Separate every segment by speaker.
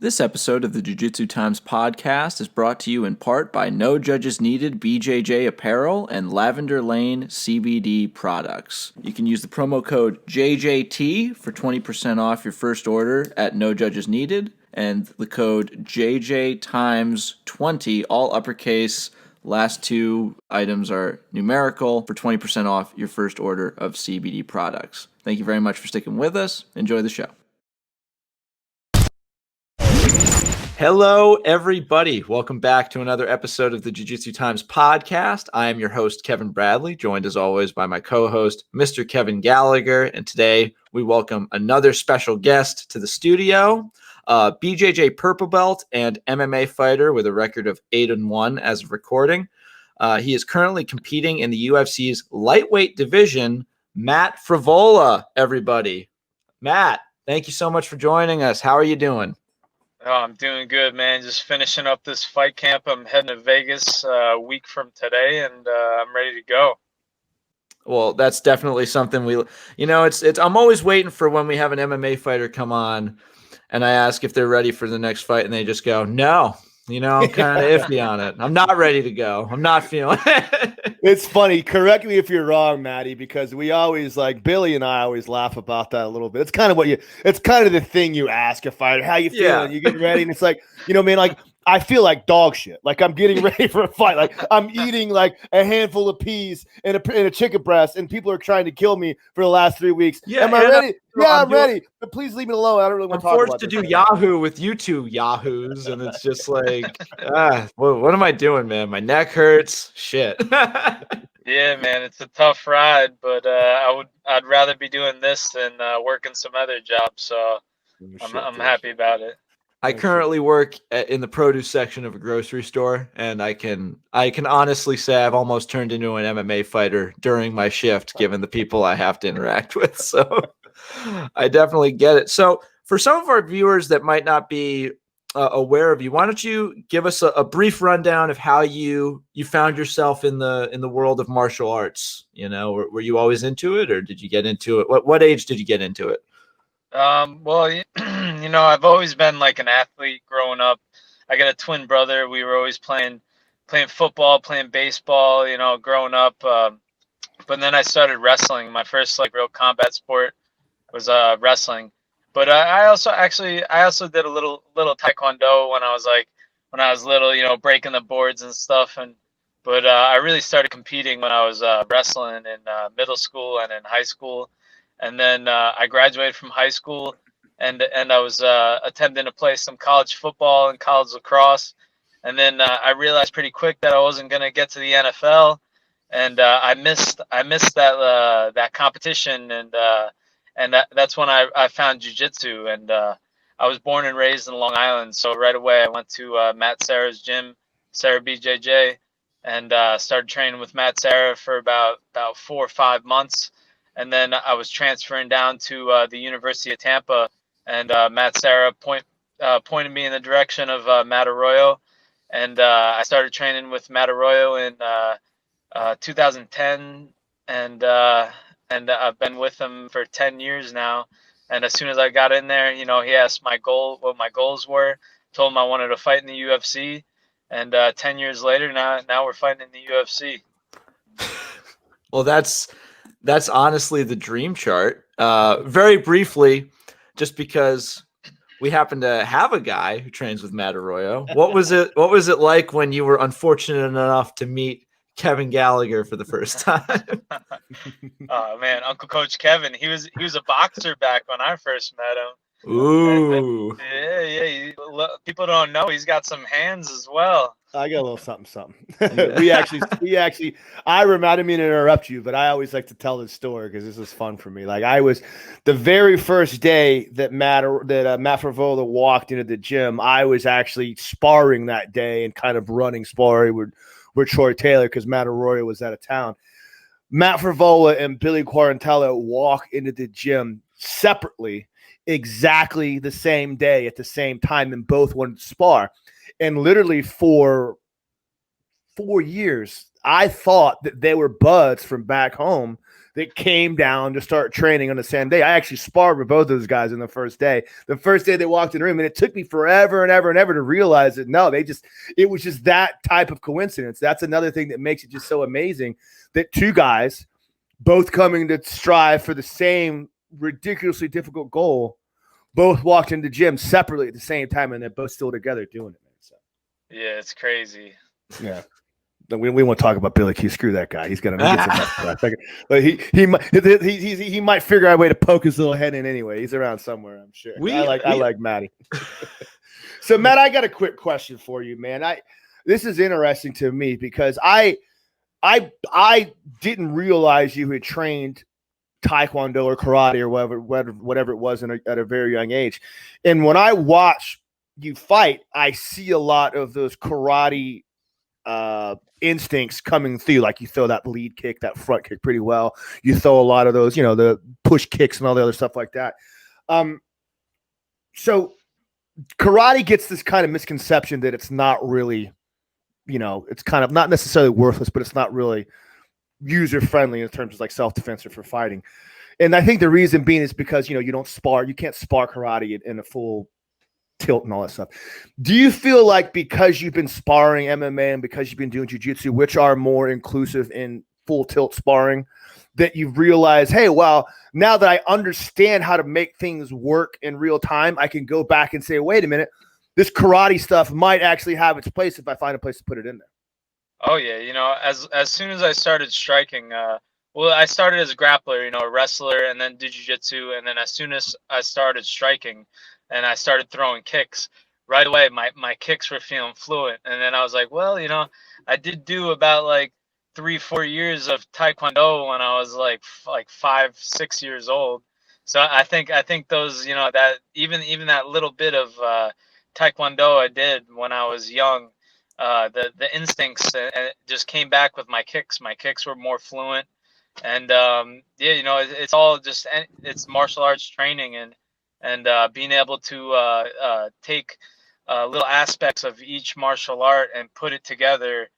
Speaker 1: This episode of the Jiu-Jitsu Times podcast is brought to you in part by No Judges Needed BJJ Apparel and Lavender Lane CBD products. You can use the promo code JJT for 20% off your first order at No Judges Needed, and the code JJTimes20, all uppercase. Last two items are numerical for 20% off your first order of CBD products. Thank you very much for sticking with us. Enjoy the show. Hello, everybody. Welcome back to another episode of the Jiu-Jitsu Times podcast. I am your host, Kevin Bradley, joined as always by my co-host, Mr. Kevin Gallagher. And today we welcome another special guest to the studio, BJJ Purple Belt and MMA fighter with a record of 8-1 as of recording. He is currently competing in the UFC's lightweight division, Matt Frevola, everybody. Matt, thank you so much for joining us. How are you doing?
Speaker 2: Oh, I'm doing good, man. Just finishing up this fight camp. I'm heading to Vegas a week from today, and I'm ready to go.
Speaker 1: Well, that's definitely something I'm always waiting for when we have an MMA fighter come on and I ask if they're ready for the next fight and they just go, no, I'm kind of iffy on it. I'm not ready to go. I'm not feeling it.
Speaker 3: It's funny. Correct me if you're wrong, Maddie, because we always Billy and I always laugh about that a little bit. It's kind of the thing you ask a fighter, how you feeling?
Speaker 1: Yeah.
Speaker 3: You getting ready? And it's like, man, I feel like dog shit. Like I'm getting ready for a fight. Like I'm eating like a handful of peas and a chicken breast, and people are trying to kill me for the last 3 weeks.
Speaker 1: Yeah,
Speaker 3: am I ready? I'm ready. But please leave me alone. I don't really want to talk about this.
Speaker 1: I'm forced to do Yahoo with you two Yahoos, and it's just like, what am I doing, man? My neck hurts. Shit.
Speaker 2: Yeah, man, it's a tough ride, but I'd rather be doing this than working some other jobs. So I'm happy about it.
Speaker 1: I currently work in the produce section of a grocery store, and I can honestly say I've almost turned into an MMA fighter during my shift, given the people I have to interact with. So I definitely get it. So for some of our viewers that might not be aware of you, why don't you give us a brief rundown of how you found yourself in the world of martial arts? Were you always into it, or did you get into it? What age did you get into it?
Speaker 2: Well, I've always been like an athlete growing up. I got a twin brother. We were always playing football, playing baseball, growing up. But then I started wrestling. My first real combat sport was wrestling. But I also did a little taekwondo when I was little, breaking the boards and stuff. But I really started competing when I was wrestling in middle school and in high school. And then I graduated from high school, and I was attempting to play some college football and college lacrosse. And then I realized pretty quick that I wasn't going to get to the NFL, and I missed that competition. And that's when I found jiu-jitsu. And I was born and raised in Long Island, so right away I went to Matt Serra's gym, Serra BJJ, and started training with Matt Serra for about 4 or 5 months. And then I was transferring down to the University of Tampa, and Matt Serra pointed me in the direction of Matt Arroyo, and I started training with Matt Arroyo in 2010, and I've been with him for 10 years now. And as soon as I got in there, he asked what my goals were, told him I wanted to fight in the UFC, and 10 years later, now we're fighting in the UFC.
Speaker 1: Well, that's honestly the dream chart. Very briefly, just because we happen to have a guy who trains with Matt Arroyo. What was it like when you were unfortunate enough to meet Kevin Gallagher for the first time?
Speaker 2: Oh man, Uncle Coach Kevin. He was a boxer back when I first met him.
Speaker 1: Ooh.
Speaker 2: Yeah. People don't know he's got some hands as well.
Speaker 3: I got a little something. we actually, I didn't mean to interrupt you, but I always like to tell this story because this is fun for me. Like I was the very first day that Matt Frevola walked into the gym, I was actually sparring that day and kind of running sparring with Troy Taylor because Matt Arroyo was out of town. Matt Frevola and Billy Quarantella walk into the gym separately, exactly the same day at the same time, and both wanted to spar. And literally for 4 years, I thought that they were buds from back home. that came down to start training on the same day. I actually sparred with both those guys on the first day. The first day they walked in the room, and it took me forever and ever and ever to realize that it was just that type of coincidence. That's another thing that makes it just so amazing that two guys both coming to strive for the same ridiculously difficult goal, both walked into the gym separately at the same time, and they're both still together doing it. Man. So,
Speaker 2: yeah, it's crazy.
Speaker 3: yeah. We won't talk about Billy Q. Screw that guy. He's gonna get some mess. But he might figure out a way to poke his little head in anyway. He's around somewhere, I'm sure. I like Matty. So Matt, I got a quick question for you, man. This is interesting to me because I didn't realize you had trained Taekwondo or karate or whatever it was at a very young age. And when I watch you fight, I see a lot of those karate instincts coming through. Like you throw that lead kick, that front kick pretty well. You throw a lot of those, the push kicks and all the other stuff like that. So karate gets this kind of misconception that it's not really, it's kind of not necessarily worthless, but it's not really user friendly in terms of like self-defense or for fighting. And I think the reason being is because, you don't spar, you can't spar karate in a full tilt and all that stuff. Do you feel like because you've been sparring MMA and because you've been doing jiu-jitsu, which are more inclusive in full tilt sparring, that you've realized, hey, well, now that I understand how to make things work in real time, I can go back and say, wait a minute, this karate stuff might actually have its place if I find a place to put it in there?
Speaker 2: Oh yeah, as soon as I started striking, I started as a grappler, a wrestler, and then did jiu-jitsu, and then as soon as I started striking and I started throwing kicks, right away my kicks were feeling fluent, and then I was like, well, I did do about like 3-4 years of Taekwondo when I was like 5-6 years old. So I think those, that even that little bit of Taekwondo I did when I was young. The instincts just came back with my kicks. My kicks were more fluent, and it's all just it's martial arts training and being able to take little aspects of each martial art and put it together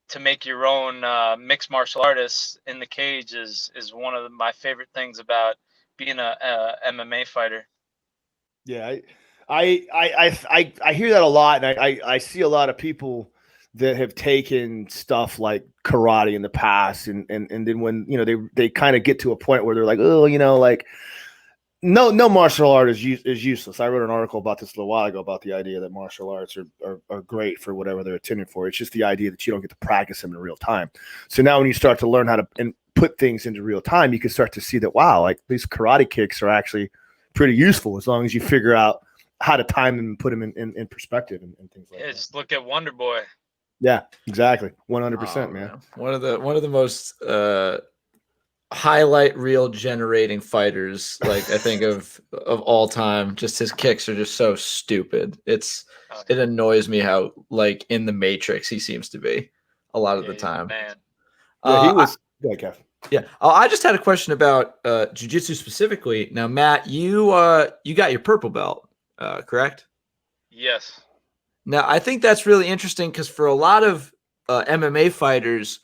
Speaker 2: to make your own mixed martial artist in the cage is one of my favorite things about being a MMA fighter.
Speaker 3: Yeah, I hear that a lot, and I see a lot of people that have taken stuff like karate in the past, and then when they kind of get to a point where they're like, oh, like no martial art is useless. I wrote an article about this a little while ago about the idea that martial arts are great for whatever they're intended for. It's just the idea that you don't get to practice them in real time. So now when you start to learn how to put things into real time, you can start to see that, wow, like these karate kicks are actually pretty useful as long as you figure out how to time them and put them in perspective and things like that.
Speaker 2: Just look at Wonder Boy.
Speaker 3: Yeah, exactly. 100%, man.
Speaker 1: One of the most highlight reel generating fighters, like I think of all time. Just his kicks are just so stupid. It annoys me how like in the Matrix he seems to be a lot of the time.
Speaker 2: Man.
Speaker 3: Yeah, he was good, Kev.
Speaker 1: Yeah. I just had a question about jiu-jitsu specifically. Now, Matt, you got your purple belt, correct?
Speaker 2: Yes.
Speaker 1: Now, I think that's really interesting because for a lot of MMA fighters,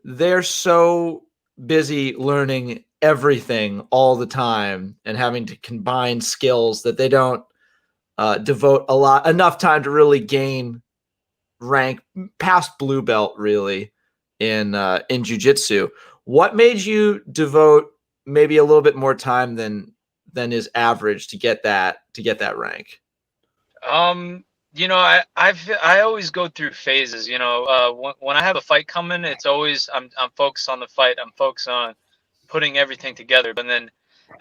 Speaker 1: they're so busy learning everything all the time and having to combine skills that they don't devote enough time to really gain rank past blue belt, really, in jiu-jitsu. What made you devote maybe a little bit more time than is average to get that rank?
Speaker 2: I always go through phases. When I have a fight coming, it's always I'm focused on the fight. I'm focused on putting everything together. But then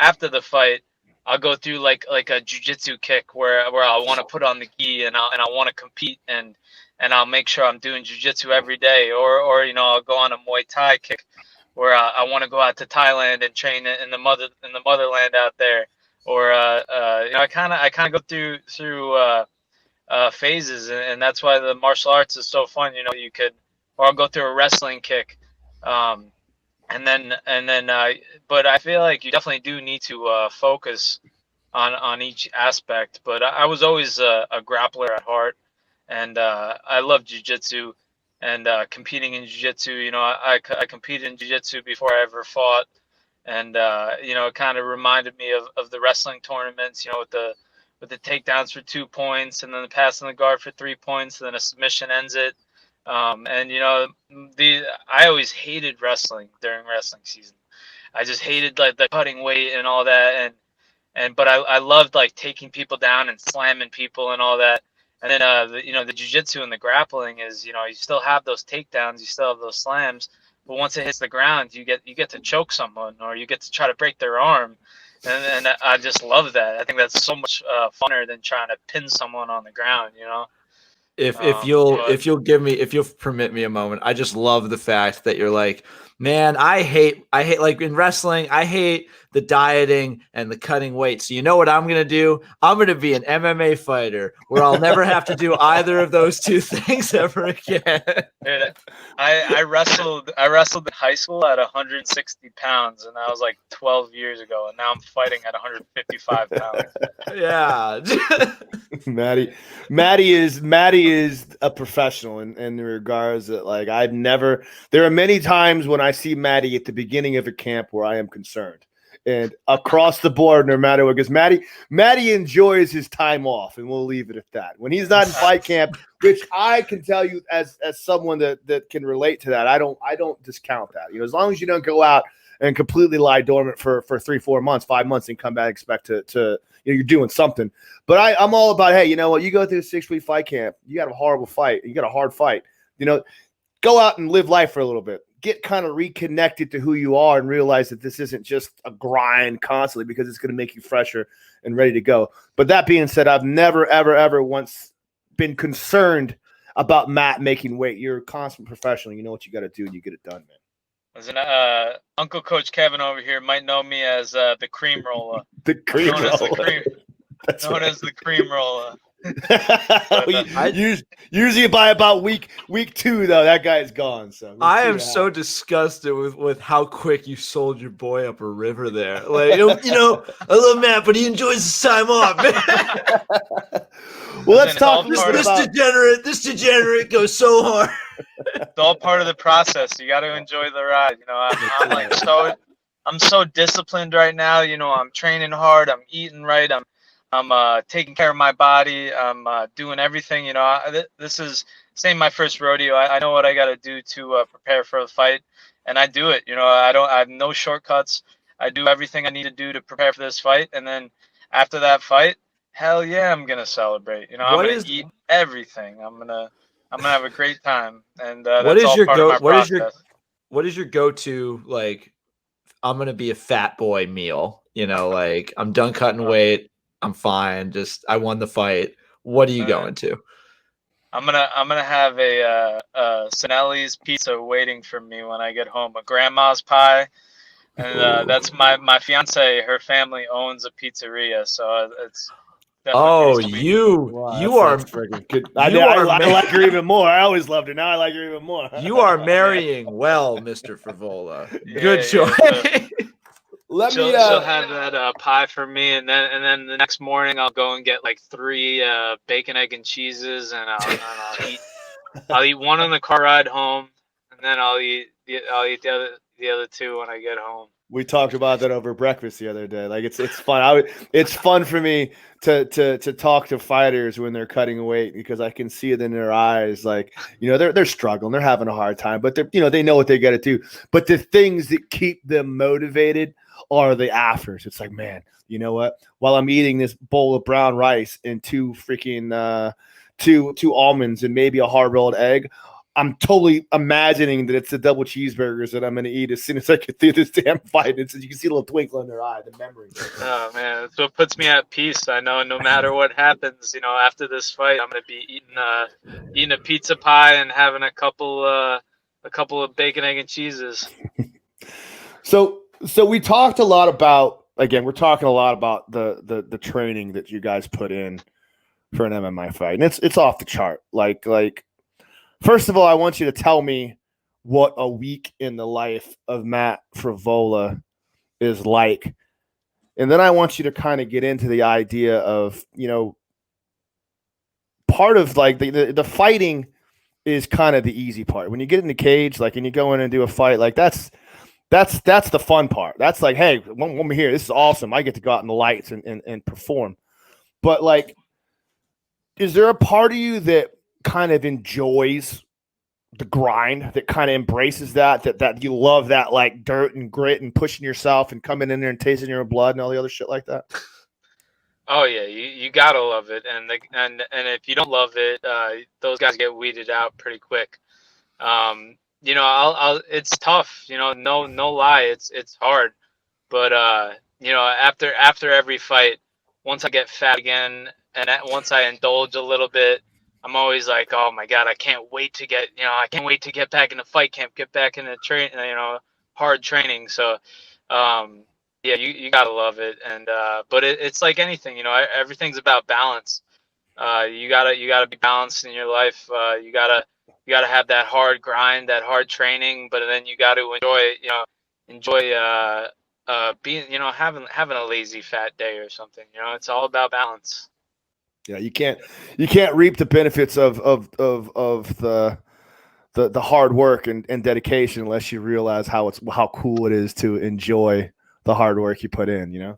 Speaker 2: after the fight, I'll go through like a jiu-jitsu kick where I want to put on the gi and I want to compete and I'll make sure I'm doing jiu-jitsu every day. Or I'll go on a Muay Thai kick where I want to go out to Thailand and train in the motherland out there. Or I kind of go through phases, and that's why the martial arts is so fun. Or I'll go through a wrestling kick, but I feel like you definitely do need to focus on each aspect. But I was always a grappler at heart, and I love jiu-jitsu and competing in jiu-jitsu. I competed in jiu-jitsu before I ever fought. And it kind of reminded me of the wrestling tournaments, with the takedowns for 2 points and then the pass on the guard for 3 points, and then a submission ends it. I always hated wrestling during wrestling season. I just hated like the cutting weight and all that, but I loved like taking people down and slamming people and all that. And then the jiu-jitsu and the grappling is, you still have those takedowns, you still have those slams, but once it hits the ground, you get to choke someone, or you get to try to break their arm. And I just love that. I think that's so much funner than trying to pin someone on the ground,
Speaker 1: If you'll permit me a moment, I just love the fact that you're like, man, I hate like in wrestling, I hate the dieting and the cutting weight. So you know what I'm gonna do? I'm gonna be an MMA fighter where I'll never have to do either of those two things ever again.
Speaker 2: Dude, I wrestled in high school at 160 pounds, and that was like 12 years ago, and now I'm fighting at 155 pounds.
Speaker 1: Yeah.
Speaker 3: Maddie is a professional in the regards that, like, there are many times when I see Maddie at the beginning of a camp where I am concerned, and across the board, no matter what, because Maddie enjoys his time off, and we'll leave it at that. When he's not in fight camp, which I can tell you as someone that can relate to that, I don't discount that. As long as you don't go out and completely lie dormant for 3-4 months, 5 months, and come back and expect to you're doing something. But I'm all about, hey, you know what? You go through a 6-week fight camp, you got a horrible fight, you got a hard fight. Go out and live life for a little bit. Get kind of reconnected to who you are and realize that this isn't just a grind constantly, because it's going to make you fresher and ready to go. But that being said, I've never, ever, ever once been concerned about Matt making weight. You're a constant professional. You know what you got to do, and you get it done, man.
Speaker 2: Listen, Uncle Coach Kevin over here might know me as the cream roller.
Speaker 3: The cream roller.
Speaker 2: As the cream roller.
Speaker 3: Usually by about week 2, though, that guy's gone. So
Speaker 1: I am so disgusted with how quick you sold your boy up a river there. Like, I love Matt, but he enjoys his time off.
Speaker 3: Well, let's talk.
Speaker 1: This degenerate goes so hard.
Speaker 2: It's all part of the process. You got to enjoy the ride. I'm so disciplined right now. I'm training hard. I'm eating right. I'm taking care of my body. I'm doing everything. This is my first rodeo. I know what I got to do to prepare for the fight, and I do it. I have no shortcuts. I do everything I need to do to prepare for this fight, and then after that fight, hell yeah, I'm gonna celebrate. I'm gonna eat everything. I'm gonna have a great time, and that's all part of my process.
Speaker 1: What is your go-to, like, I'm gonna be a fat boy meal? Like, I'm done cutting weight. I'm fine. Just, I won the fight. What are you going to?
Speaker 2: I'm gonna have a Sinelli's pizza waiting for me when I get home. A grandma's pie, and that's my fiance. Her family owns a pizzeria, so it's.
Speaker 1: You are
Speaker 3: freaking good. I like her even more. I always loved her. Now I like her even more.
Speaker 1: You are marrying well, Mr. Frevola. Good choice.
Speaker 2: She'll have that pie for me, and then the next morning I'll go and get like 3 bacon, egg, and cheeses, and I'll eat one on the car ride home, and then I'll eat the other 2 when I get home.
Speaker 3: We talked about that over breakfast the other day. Like, it's fun. It's fun for me to talk to fighters when they're cutting weight, because I can see it in their eyes. Like, they're struggling, they're having a hard time, but they know what they got to do. But the things that keep them motivated are the afters. It's like, man, you know what? While I'm eating this bowl of brown rice and 2 freaking two almonds and maybe a hard-boiled egg, I'm totally imagining that it's the double cheeseburgers that I'm going to eat as soon as I get through this damn fight. And so you can see a little twinkle in their eye, the memory.
Speaker 2: Oh man, that's what puts me at peace. I know no matter what happens, after this fight, I'm going to be eating a pizza pie and having a couple of bacon, egg, and cheeses.
Speaker 3: So we talked a lot about, again, we're talking a lot about the training that you guys put in for an MMA fight, and it's off the chart. Like. First of all, I want you to tell me what a week in the life of Matt Frevola is like. And then I want you to kind of get into the idea of, part of like the fighting is kind of the easy part. When you get in the cage, like, and you go in and do a fight, like, that's That's the fun part. That's like, hey, when we're here, this is awesome. I get to go out in the lights and perform. But like, is there a part of you that kind of enjoys the grind, that kind of embraces that you love that like dirt and grit and pushing yourself and coming in there and tasting your own blood and all the other shit like that?
Speaker 2: Oh yeah, you gotta love it, and if you don't love it, those guys get weeded out pretty quick. I'll it's tough, no lie, it's hard, but after every fight, once I get fat again, and once I indulge a little bit, I'm always like, oh my God, I can't wait to get back into fight camp, get back into hard training. So, yeah, you gotta love it, and but it's like anything, everything's about balance. You gotta be balanced in your life. You gotta have that hard grind, that hard training, but then you got to enjoy being, having a lazy fat day or something. It's all about balance.
Speaker 3: Yeah, you can't reap the benefits of the hard work and dedication unless you realize how cool it is to enjoy the hard work you put in.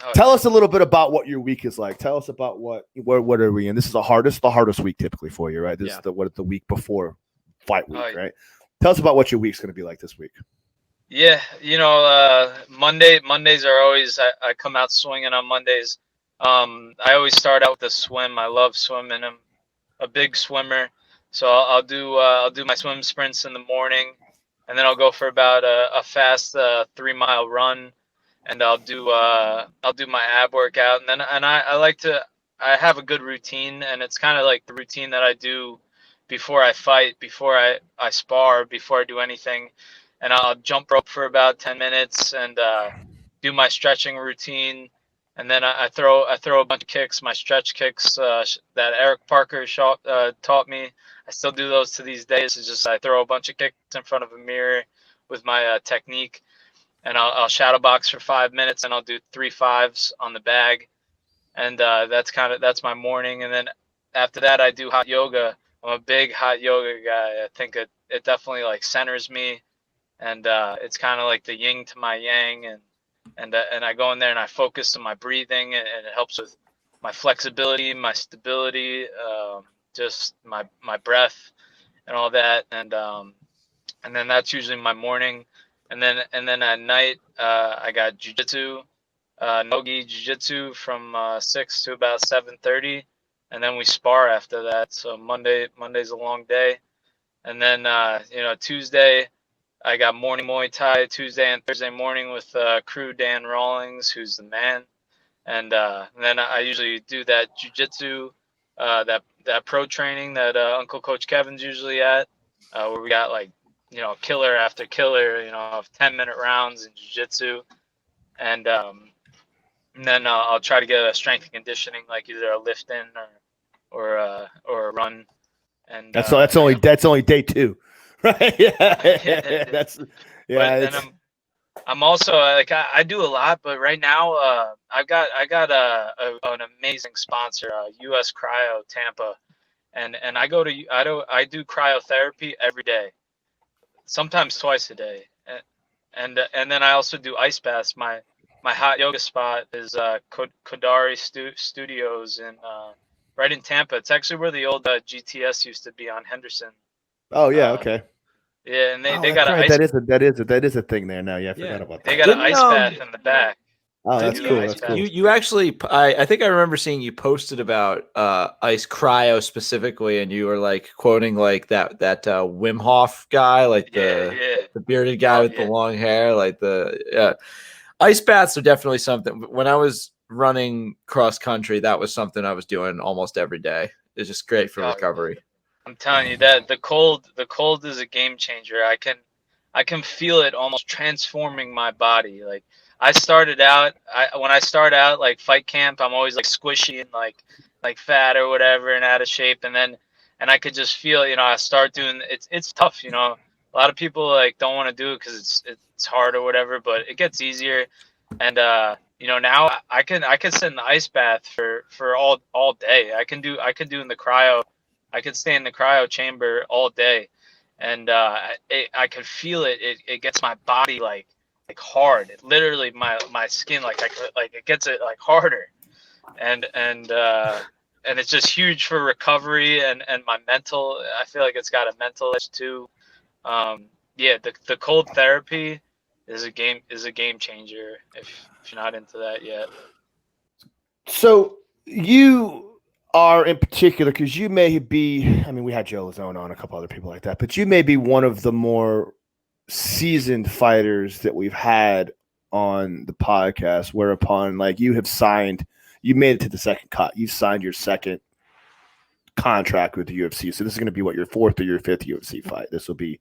Speaker 2: Oh,
Speaker 3: Tell us a little bit about what your week is like. Tell us about what are we in? This is the hardest week typically for you, right? This is the week before fight week, right? Tell us about what your week's going to be like this week.
Speaker 2: Yeah, Mondays are always I come out swinging on Mondays. I always start out with a swim. I love swimming. I'm a big swimmer, so I'll do my swim sprints in the morning, and then I'll go for about a fast 3-mile run, and I'll do my ab workout, and then I have a good routine, and it's kind of like the routine that I do before I fight, before I spar, before I do anything, and I'll jump rope for about 10 minutes and do my stretching routine, and then I throw a bunch of kicks, my stretch kicks that Eric Parker taught me. I still do those to these days. It's just I throw a bunch of kicks in front of a mirror with my technique, and I'll shadow box for 5 minutes, and I'll do 3 5s on the bag, and that's my morning. And then after that, I do hot yoga. I'm a big hot yoga guy. I think it definitely like centers me, and it's kind of like the yin to my yang, and I go in there and I focus on my breathing, and it helps with my flexibility, my stability, just my breath and all that, and then that's usually my morning. And then at night, I got Jiu-Jitsu, Nogi Jiu-Jitsu from 6 to about 7:30, and then we spar after that. So Monday's a long day, and then Tuesday I got morning Muay Thai Tuesday and Thursday morning with crew Dan Rawlings, who's the man, and then I usually do that Jiu-Jitsu, that pro training that Uncle Coach Kevin's usually at, where we got like killer after killer, of 10-minute rounds in jiu-jitsu, and then I'll try to get a strength and conditioning, like either a lift in or a run. And
Speaker 3: that's only day 2, right? Yeah, that's
Speaker 2: yeah. But then I'm also like I do a lot, but right now I got an amazing sponsor, US Cryo Tampa, and I do cryotherapy every day, sometimes twice a day, and then I also do ice baths. My hot yoga spot is Kodari Studios in right in Tampa. It's actually where the old GTS used to be on Henderson.
Speaker 3: Oh yeah, okay.
Speaker 2: Yeah, and they got
Speaker 3: right. That is a thing there now. Yeah, I forgot about that.
Speaker 2: They got an ice bath in the back.
Speaker 3: Oh, that's cool. That's cool.
Speaker 1: You actually, I think I remember seeing you posted about ice cryo specifically, and you were like quoting like that Wim Hof guy, like the bearded guy with the long hair, like ice baths are definitely something. When I was running cross country, that was something I was doing almost every day. It's just great for recovery.
Speaker 2: I'm telling you that the cold is a game changer. I can feel it almost transforming my body. Like when I start out like fight camp, I'm always like squishy and like fat or whatever and out of shape, and I could just feel, I start doing it's tough, A lot of people like don't want to do it because it's hard or whatever, but it gets easier. And now I can sit in the ice bath for all day. I can do in the cryo. I could stay in the cryo chamber all day, and I could feel it. It gets my body like hard. It literally my skin like it gets it like harder, and it's just huge for recovery and my mental. I feel like it's got a mental edge too. Yeah, the cold therapy is a game changer if you're not into that yet.
Speaker 3: So you are in particular, because you may be, I mean, we had Joe Lazone on, a couple other people like that, but you may be one of the more seasoned fighters that we've had on the podcast, whereupon like you made it to the second cut. You signed your second contract with the UFC. So this is going to be what, your fourth or your fifth UFC fight? This will be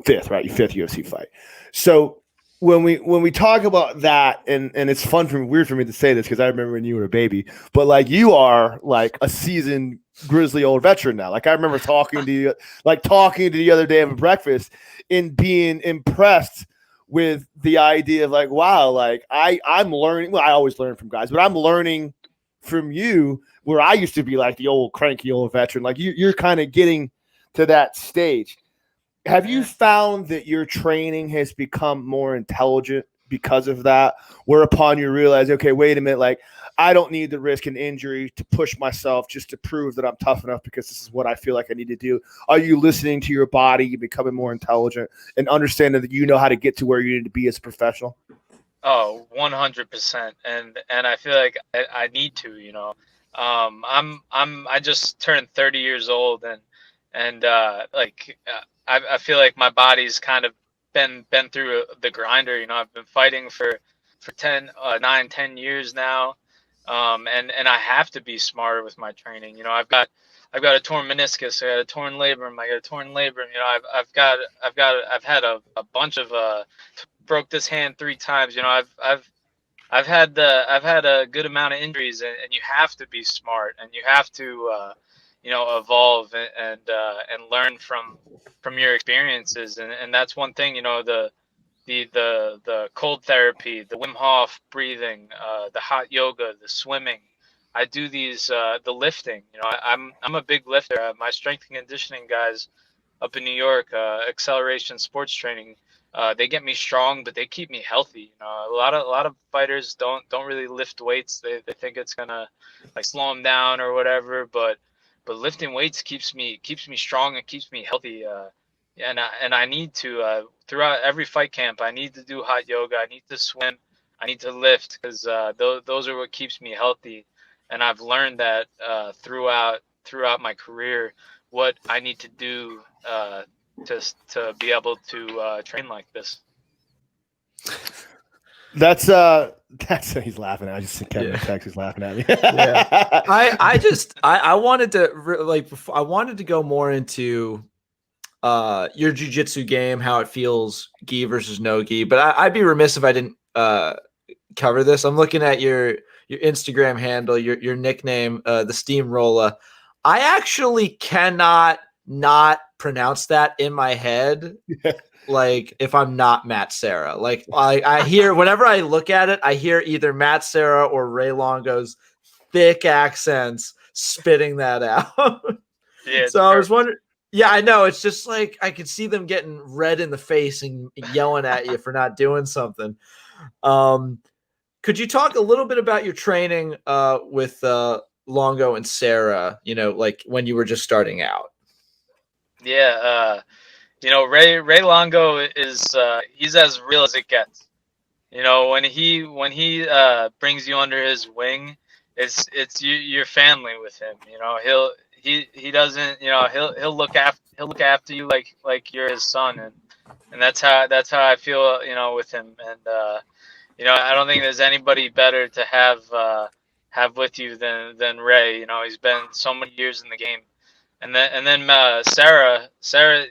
Speaker 3: fifth, right? Your fifth UFC fight. So when we talk about that, and it's weird for me to say this because I remember when you were a baby, but like you are like a seasoned grizzly old veteran now. Like I remember talking to you the other day at breakfast and being impressed with the idea of like, wow, like I'm learning. Well, I always learn from guys, but I'm learning from you where I used to be like the old cranky old veteran. Like you're kind of getting to that stage. Have you found that your training has become more intelligent because of that? Whereupon you realize, okay, wait a minute, like I don't need to risk an injury to push myself just to prove that I'm tough enough because this is what I feel like I need to do. Are you listening to your body, you becoming more intelligent and understanding that you know how to get to where you need to be as a professional?
Speaker 2: Oh, 100%. And I feel like I need to, you know. I just turned 30 years old and I feel like my body's kind of been through the grinder. You know, I've been fighting for 10 years now, and I have to be smarter with my training. You know, I've got a torn meniscus, I got a torn labrum, I got a torn labrum. You know, I've had a bunch of broke this hand 3 times. You know, I've had a good amount of injuries, and you have to be smart, and you have to evolve and learn from your experiences, and that's one thing. You know, the cold therapy, the Wim Hof breathing, the hot yoga, the swimming. I do these the lifting. You know, I'm a big lifter. My strength and conditioning guys up in New York, Acceleration Sports Training. They get me strong, but they keep me healthy. You know, a lot of fighters don't really lift weights. They think it's gonna like slow them down or whatever. But lifting weights keeps me strong and keeps me healthy. And I need to throughout every fight camp. I need to do hot yoga. I need to swim. I need to lift because those are what keeps me healthy. And I've learned that throughout my career what I need to do to be able to train like this.
Speaker 3: That's he's laughing. I just see Kevin Tex is laughing at me.
Speaker 1: Yeah. I wanted to I wanted to go more into your jiu-jitsu game, how it feels gi versus no gi, but I'd be remiss if I didn't cover this. I'm looking at your Instagram handle, your nickname, the Steamroller. I actually cannot not pronounce that in my head. Like if I'm not Matt Serra, like I hear whenever I look at it, I hear either Matt Serra or Ray Longo's thick accents spitting that out.
Speaker 2: Yeah.
Speaker 1: So I was wondering. Yeah, I know. It's just like I could see them getting red in the face and yelling at you for not doing something. Could you talk a little bit about your training with Longo and Serra, you know, like when you were just starting out?
Speaker 2: Yeah, you know, Ray Longo is he's as real as it gets. You know, when he brings you under his wing, it's your family with him. You know, he doesn't, you know, he'll look after you like you're his son, and that's how I feel, you know, with him. And you know, I don't think there's anybody better to have with you than Ray. You know, he's been so many years in the game. And then Sarah,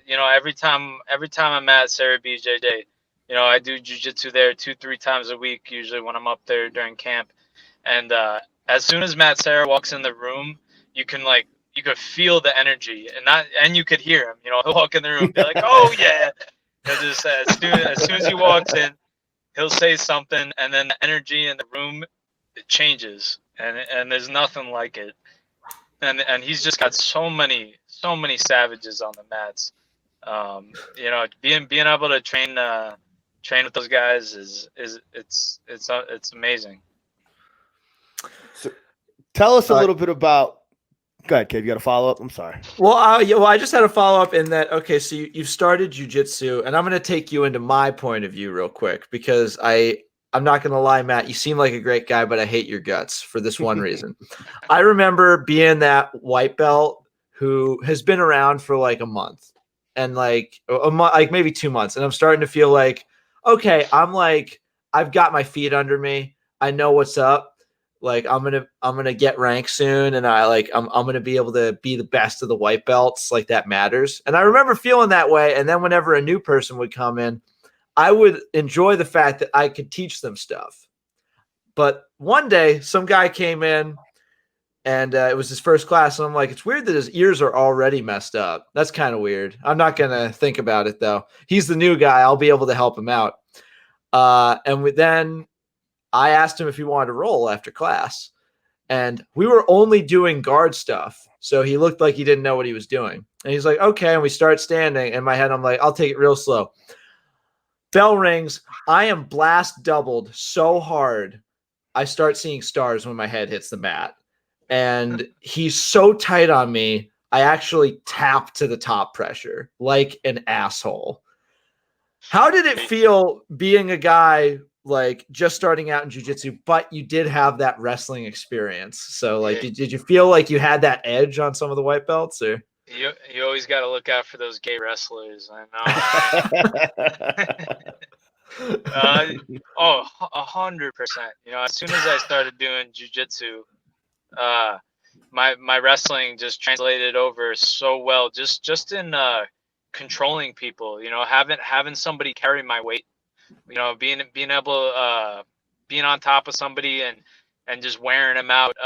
Speaker 2: you know, every time I'm at Sarah BJJ, you know, I do jiu-jitsu there 2-3 times a week, usually when I'm up there during camp. And as soon as Matt Serra walks in the room, you could feel the energy, and you could hear him. You know, he'll walk in the room, be like, "Oh yeah," he'll just as soon as he walks in, he'll say something, and then the energy in the room it changes, and there's nothing like it. And he's just got so many so many savages on the mats. You know, being able to train with those guys it's amazing.
Speaker 3: So tell us a little bit about. Go ahead, Kev. You got a follow up? I'm sorry.
Speaker 1: Well, I just had a follow up in that. Okay, so you've started jiu-jitsu, and I'm going to take you into my point of view real quick because I'm not going to lie, Matt. You seem like a great guy, but I hate your guts for this one reason. I remember being that white belt who has been around for like a month and like like maybe 2 months, and I'm starting to feel like, okay, I've got my feet under me. I know what's up. Like I'm gonna get ranked soon, and I'm gonna be able to be the best of the white belts. Like that matters. And I remember feeling that way. And then whenever a new person would come in, I would enjoy the fact that I could teach them stuff. But one day, some guy came in, and it was his first class, and I'm like, it's weird that his ears are already messed up. That's kind of weird. I'm not gonna think about it though. He's the new guy. I'll be able to help him out. Then I asked him if he wanted to roll after class, and we were only doing guard stuff. So he looked like he didn't know what he was doing. And he's like, okay. And we start standing. In my head, I'm like, I'll take it real slow. Bell rings. I am blast doubled so hard. I start seeing stars when my head hits the mat. And he's so tight on me. I actually tap to the top pressure like an asshole. How did it feel being a guy like just starting out in jiu-jitsu, but you did have that wrestling experience? So like, did you feel like you had that edge on some of the white belts, or?
Speaker 2: You always got to look out for those gay wrestlers. I know. 100%. You know, as soon as I started doing jiu-jitsu, my wrestling just translated over so well. Just in controlling people. You know, having somebody carry my weight. You know, being able being on top of somebody and just wearing them out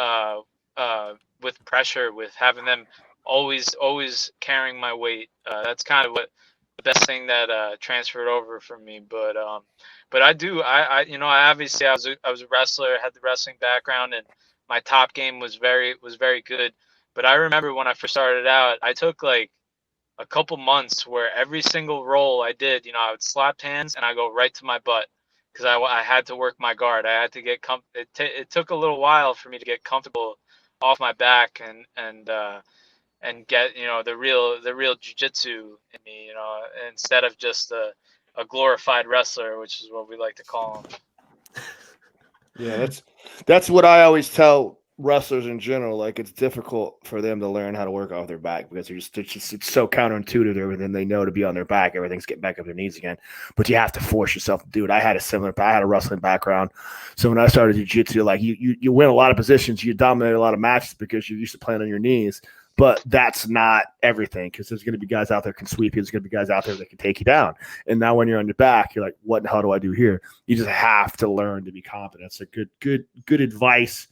Speaker 2: with pressure, with having them always carrying my weight. That's kind of what the best thing that transferred over for me. But I you know, I obviously I was a wrestler, had the wrestling background, and my top game was very good. But I remember when I first started out, I took like a couple months where every single roll I did, you know, I would slap hands and I go right to my butt because I had to work my guard. I had to get it took a little while for me to get comfortable off my back and get, you know, the real jiu-jitsu in me, you know, instead of just a glorified wrestler, which is what we like to call him.
Speaker 3: Yeah, that's what I always tell wrestlers in general. Like, it's difficult for them to learn how to work off their back because it's so counterintuitive. Everything they know to be on their back, everything's getting back up their knees again. But you have to force yourself to do it. I had a wrestling background, so when I started jiu-jitsu, like you win a lot of positions, you dominate a lot of matches because you're used to playing on your knees. But that's not everything, because there's going to be guys out there that can sweep you. There's going to be guys out there that can take you down. And now when you're on your back, you're like, what the hell do I do here? You just have to learn to be competent. It's a good advice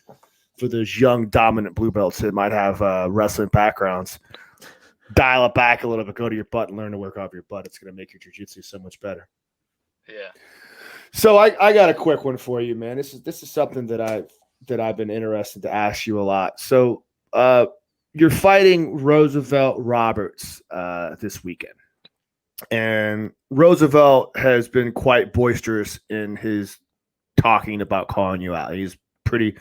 Speaker 3: for those young, dominant blue belts that might have wrestling backgrounds. Dial it back a little bit, go to your butt and learn to work off your butt. It's going to make your jiu-jitsu so much better.
Speaker 2: Yeah.
Speaker 3: So I got a quick one for you, man. This is something that I've been interested to ask you a lot. So you're fighting Roosevelt Roberts this weekend. And Roosevelt has been quite boisterous in his talking about calling you out. He's pretty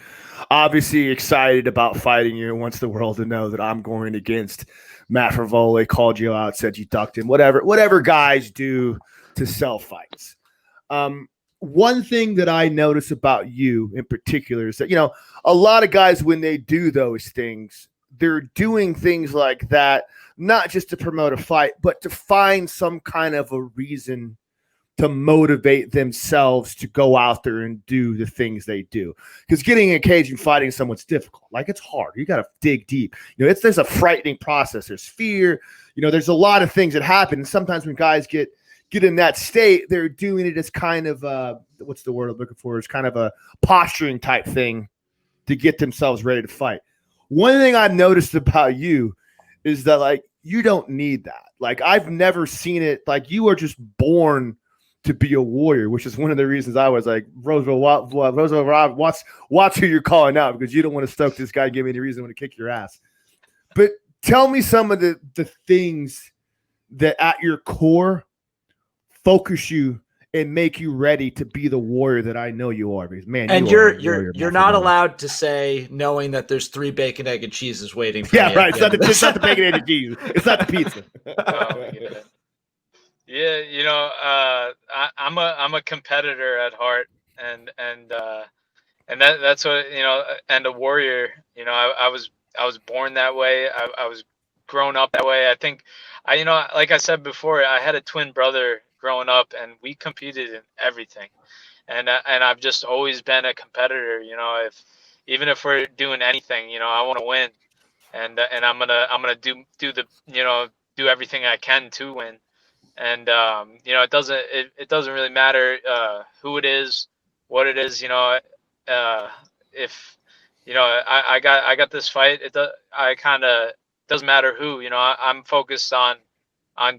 Speaker 3: obviously excited about fighting you and wants the world to know that I'm going against Matt Frevola, called you out, said you ducked him, whatever guys do to sell fights. One thing that I notice about you in particular is that, you know, a lot of guys, when they do those things, they're doing things like that, not just to promote a fight, but to find some kind of a reason to motivate themselves to go out there and do the things they do. Because getting in a cage and fighting someone's difficult. Like, it's hard. You got to dig deep. You know, there's a frightening process. There's fear. You know, there's a lot of things that happen. And sometimes when guys get in that state, they're doing it as kind of what's the word I'm looking for? It's kind of a posturing type thing to get themselves ready to fight. One thing I've noticed about you is that, like, you don't need that. Like, I've never seen it. Like, you are just born to be a warrior, which is one of the reasons I was like, Roosevelt, watch who you're calling out, because you don't want to stoke this guy and give me any reason to kick your ass. But tell me some of the things that at your core focus you and make you ready to be the warrior that I know you are. Because man,
Speaker 1: and you're not
Speaker 3: Frevola.
Speaker 1: allowed to say knowing that there's 3 bacon, egg, and cheeses waiting for
Speaker 3: Yeah,
Speaker 1: me.
Speaker 3: right. It's not the bacon, egg, and cheese. It's not the pizza.
Speaker 2: Oh my God. Yeah, you know, I'm a competitor at heart, and that's what, you know, and a warrior. You know, I was born that way. I was grown up that way. I think, you know, like I said before, I had a twin brother growing up, and we competed in everything, and I've just always been a competitor. You know, even if we're doing anything, you know, I want to win, and I'm gonna do the, you know, do everything I can to win. And you know, it doesn't really matter who it is, what it is. You know, if you know, I got this fight. I kind of doesn't matter who. You know, I'm focused on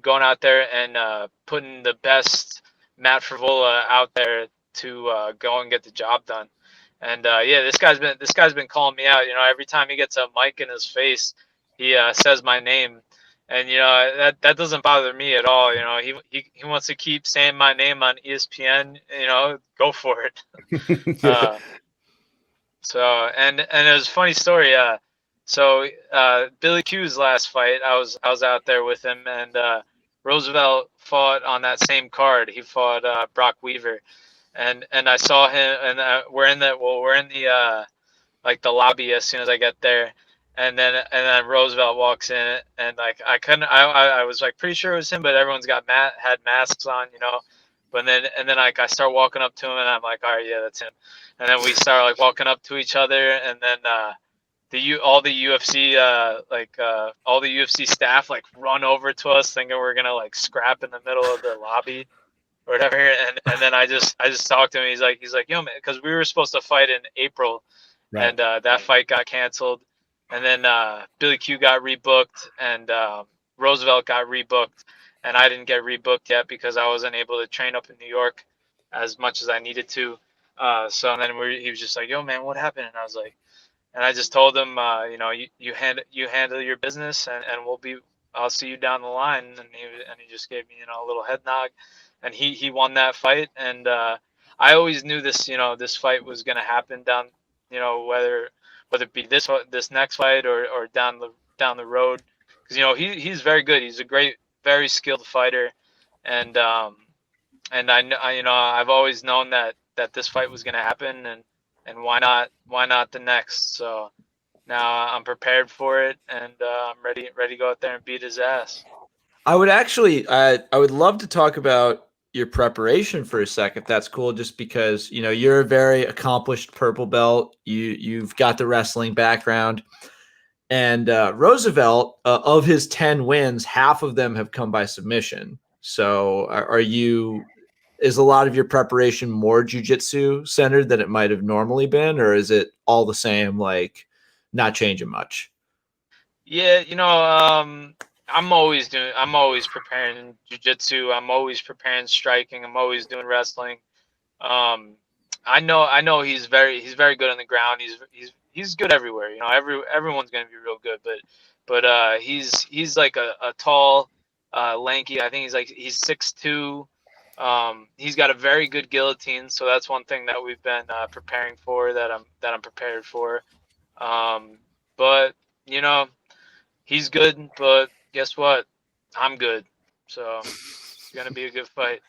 Speaker 2: going out there and putting the best Matt Frevola out there to go and get the job done. And yeah, this guy's been calling me out. You know, every time he gets a mic in his face, he says my name. And you know, that doesn't bother me at all. You know, he wants to keep saying my name on ESPN. You know, go for it. So and it was a funny story. So Billy Q's last fight, I was out there with him, and Roosevelt fought on that same card. He fought Brock Weaver, and I saw him, and we're in the like the lobby as soon as I get there. And then Roosevelt walks in, and like I was like pretty sure it was him, but everyone's had masks on, you know. But then like I start walking up to him, and I'm like, all right, yeah, that's him. And then we start like walking up to each other, and then all the UFC all the UFC staff like run over to us, thinking we're gonna like scrap in the middle of the lobby or whatever. And then I just talked to him. He's like, yo, man, because we were supposed to fight in April,
Speaker 3: Right.
Speaker 2: and that fight got canceled. And then Billy Q got rebooked, and Roosevelt got rebooked, and I didn't get rebooked yet because I wasn't able to train up in New York as much as I needed to. So then he was just like, "Yo, man, what happened?" And I was like, and I just told him, you know, you handle your business, and I'll see you down the line. And he just gave me, you know, a little head nod, and he won that fight. And I always knew this, you know, this fight was gonna happen down, you know, whether it be this next fight or down the road, because you know he's very good. He's a great, very skilled fighter, and I you know, I've always known that this fight was going to happen, and why not the next? So now I'm prepared for it, and I'm ready to go out there and beat his ass.
Speaker 1: I would actually, I would love to talk about your preparation for a second. That's cool, just because, you know, you're a very accomplished purple belt. You've got the wrestling background, and Roosevelt, of his 10 wins, half of them have come by submission. So is a lot of your preparation more jiu-jitsu centered than it might have normally been, or is it all the same, like not changing much?
Speaker 2: Yeah, you know, I'm always preparing jiu-jitsu. I'm always preparing striking. I'm always doing wrestling. I know he's very good on the ground. He's good everywhere. You know, everyone's gonna be real good, but he's like a tall, lanky. I think he's 6'2". He's got a very good guillotine, so that's one thing that we've been preparing for, that I'm prepared for. But you know, he's good, but guess what? I'm good, so it's gonna be a good fight.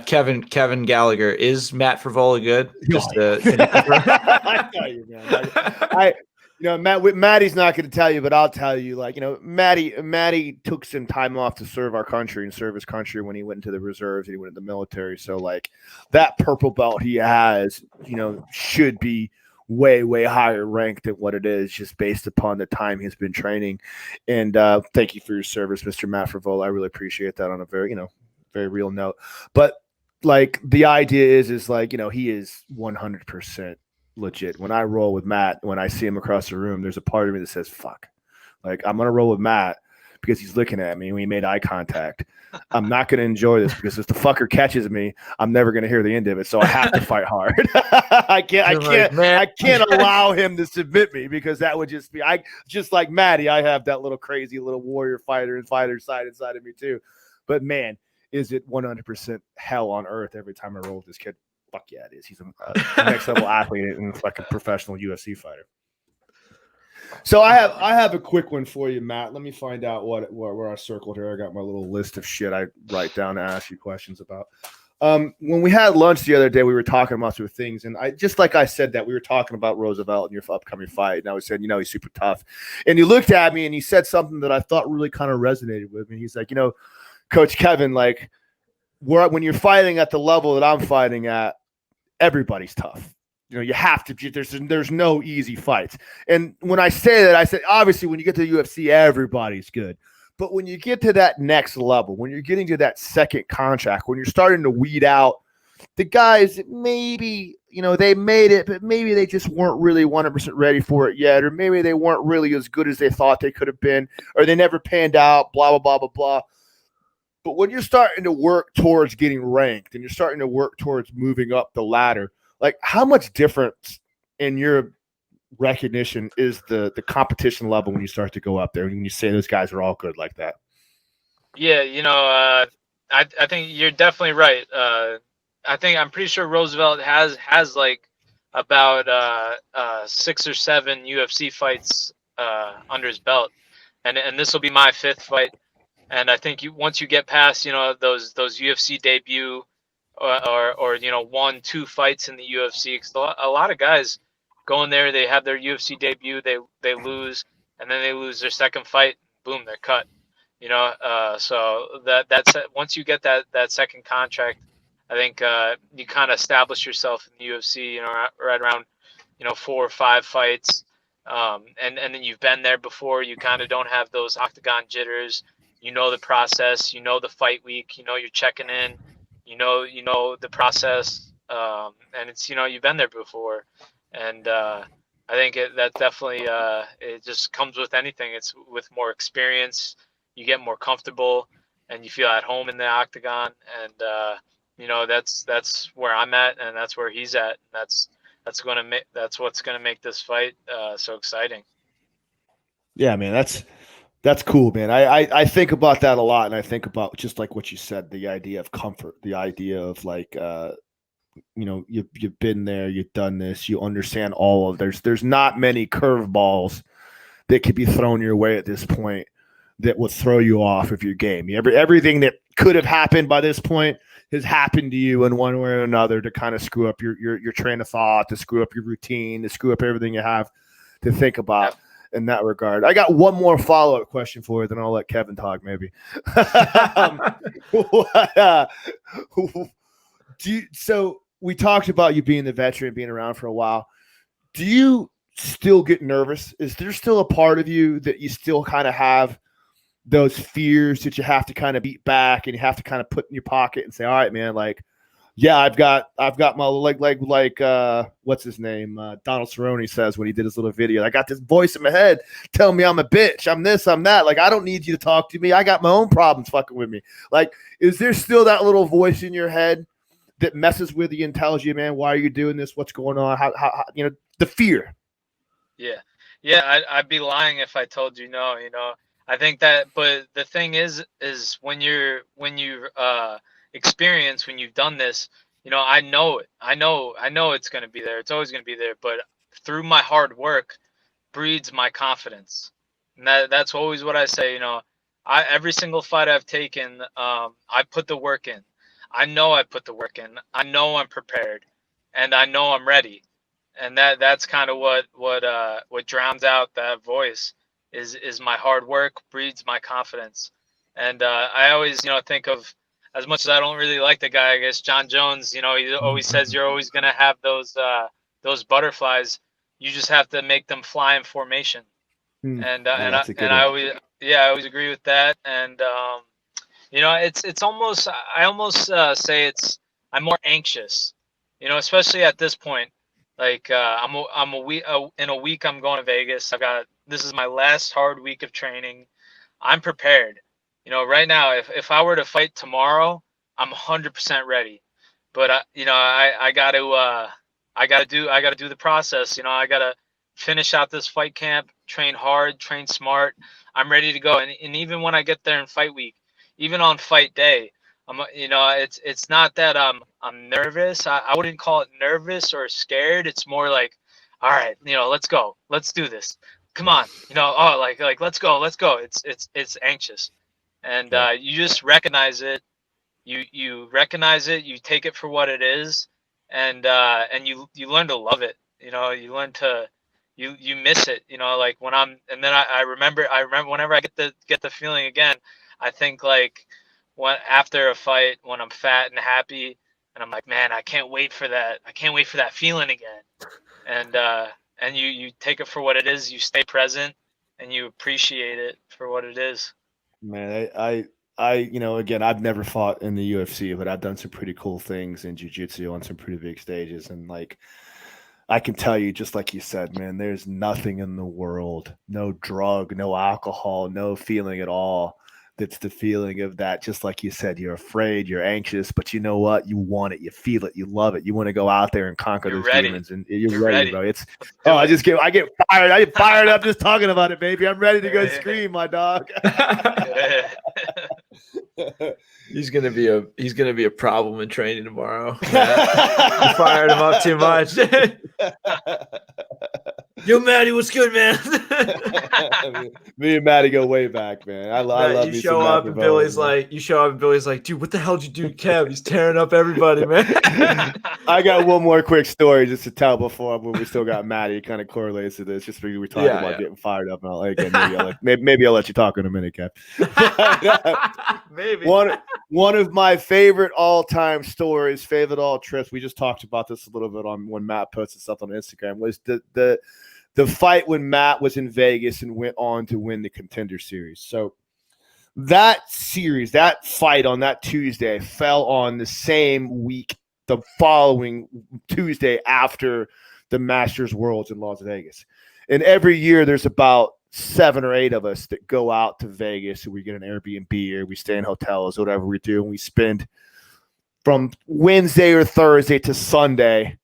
Speaker 1: Kevin Gallagher, is Matt Frevola good? Just
Speaker 3: I tell you, man. You know, Maddie's not going to tell you, but I'll tell you. Like, you know, Maddie took some time off to serve our country and serve his country when he went into the reserves and he went into the military. So, like, that purple belt he has, you know, should be way, way higher ranked than what it is, just based upon the time he's been training. And thank you for your service, Mr. Matt Frevola. I really appreciate that on a very, you know, very real note. But like, the idea is like, you know, he is 100% legit. When I roll with Matt, when I see him across the room, there's a part of me that says, fuck, like, I'm going to roll with Matt because he's looking at me and we made eye contact. I'm not going to enjoy this because if the fucker catches me, I'm never going to hear the end of it. So I have to fight hard. I can't allow him to submit me because that would just be, just like Maddie, I have that little crazy little warrior fighter side inside of me too. But man, is it 100% hell on earth every time I roll with this kid? Fuck yeah, it is. He's a next level athlete and like a professional UFC fighter. So I have a quick one for you, Matt. Let me find out where I circled here. I got my little list of shit I write down to ask you questions about. When we had lunch the other day, we were talking about some things, and I just like I said that we were talking about Roosevelt and your upcoming fight, and I was saying, he's super tough. And he looked at me and he said something that I thought really kind of resonated with me. He's like, Coach Kevin, like when you're fighting at the level that I'm fighting at, everybody's tough. You have to. There's no easy fights. And when I say that, I said obviously when you get to the UFC, everybody's good. But when you get to that next level, when you're getting to that second contract, when you're starting to weed out the guys that maybe they made it, but maybe they just weren't really 100% ready for it yet, or maybe they weren't really as good as they thought they could have been, or they never panned out. Blah blah blah blah blah. But when you're starting to work towards getting ranked and you're starting to work towards moving up the ladder, like how much difference in your recognition is the competition level when you start to go up there, when you say those guys are all good like that?
Speaker 2: Yeah, I think you're definitely right. I'm pretty sure Roosevelt has like about 6 or 7 UFC fights under his belt, and this will be my 5th fight. And I think once you get past those UFC debut or 1-2 fights in the UFC, because a lot of guys go in there, they have their UFC debut, they lose, and then they lose their second fight, boom, they're cut. So that's once you get that second contract, I think you kind of establish yourself in the UFC, right around 4 or 5 fights, and then you've been there before. You kind of don't have those octagon jitters. The process. The fight week. You're checking in. The process, and it's you've been there before, and I think that definitely it just comes with anything. It's with more experience, you get more comfortable, and you feel at home in the octagon, and that's where I'm at, and that's where he's at. That's what's gonna make this fight so exciting.
Speaker 3: Yeah, man, that's cool, man. I think about that a lot, and I think about just like what you said, the idea of comfort, the idea of like you've been there, you've done this, you understand all of there's not many curveballs that could be thrown your way at this point that would throw you off of your game. Everything that could have happened by this point has happened to you in one way or another to kind of screw up your train of thought, to screw up your routine, to screw up everything you have to think about. In that regard, I got one more follow-up question for you, then I'll let Kevin talk maybe. So we talked about you being the veteran, being around for a while. Do you still get nervous? Is there still a part of you that you still kind of have those fears that you have to kind of beat back and you have to kind of put in your pocket and say, all right, man, like, yeah, I've got my like what's his name? Donald Cerrone says when he did his little video, I got this voice in my head telling me I'm a bitch, I'm this, I'm that. Like, I don't need you to talk to me. I got my own problems fucking with me. Like, is there still that little voice in your head that messes with you and tells you, man, why are you doing this? What's going on? How the fear?
Speaker 2: Yeah. I'd be lying if I told you no. I think that, but the thing is when you experience, when you've done this, I know it. I know it's going to be there. It's always going to be there. But through my hard work breeds my confidence. And that's always what I say. Every single fight I've taken, I put the work in. I know I put the work in. I know I'm prepared, and I know I'm ready. And that's kind of what drowns out that voice is my hard work breeds my confidence. And I always think of, as much as I don't really like the guy, I guess John Jones, he always says you're always going to have those butterflies. You just have to make them fly in formation. And I always agree with that. And it's almost, I almost say I'm more anxious, especially at this point. Like I'm a week in a week I'm going to Vegas. This is my last hard week of training. I'm prepared. You know, right now, if I were to fight tomorrow, I'm 100% ready. But you know, I got to do the process. You know, I got to finish out this fight camp, train hard, train smart. I'm ready to go. And even when I get there in fight week, even on fight day, you know, it's not that I'm nervous. I wouldn't call it nervous or scared. It's more like, all right, you know, let's go. Let's do this. Come on. You know, oh, like let's go. Let's go. It's anxious. And you just recognize it. You recognize it, you take it for what it is, and you learn to love it. You know, you learn to you miss it. You know, like when and then I remember whenever I get the feeling again, I think like when after a fight when I'm fat and happy, and I'm like, man, I can't wait for that. I can't wait for that feeling again. And you take it for what it is. You stay present and you appreciate it for what it is.
Speaker 3: Man, you know, again, I've never fought in the UFC, but I've done some pretty cool things in jiu-jitsu on some pretty big stages. And like, I can tell you, just like you said, man, there's nothing in the world, no drug, no alcohol, no feeling at all. That's the feeling of that. Just like you said, you're afraid, you're anxious, but you know what? You want it, you feel it, you love it. You want to go out there and conquer those demons, and you're ready, bro. It's I get fired. I get fired up just talking about it, baby. I'm ready to go scream, my dog.
Speaker 1: He's gonna be a problem in training tomorrow. You fired him up too much. Yo, Maddie, what's good, man?
Speaker 3: Me and Maddie go way back, man. I love
Speaker 1: you show up and Billy's like, dude, what the hell did you do, Kev? He's tearing up everybody, man.
Speaker 3: I got one more quick story just to tell before when we still got Maddie. It kind of correlates to this, just because we talking about getting fired up. And again, maybe I'll let you talk in a minute, Kev.
Speaker 1: Maybe
Speaker 3: one of my favorite all-time stories, favorite all trips. We just talked about this a little bit on when Matt posted stuff on Instagram. Was the fight when Matt was in Vegas and went on to win the Contender Series. So that series, that fight on that Tuesday fell on the same week, the following Tuesday after the Masters Worlds in Las Vegas. And every year there's about 7 or 8 of us that go out to Vegas, and we get an Airbnb or we stay in hotels, whatever we do, and we spend from Wednesday or Thursday to Sunday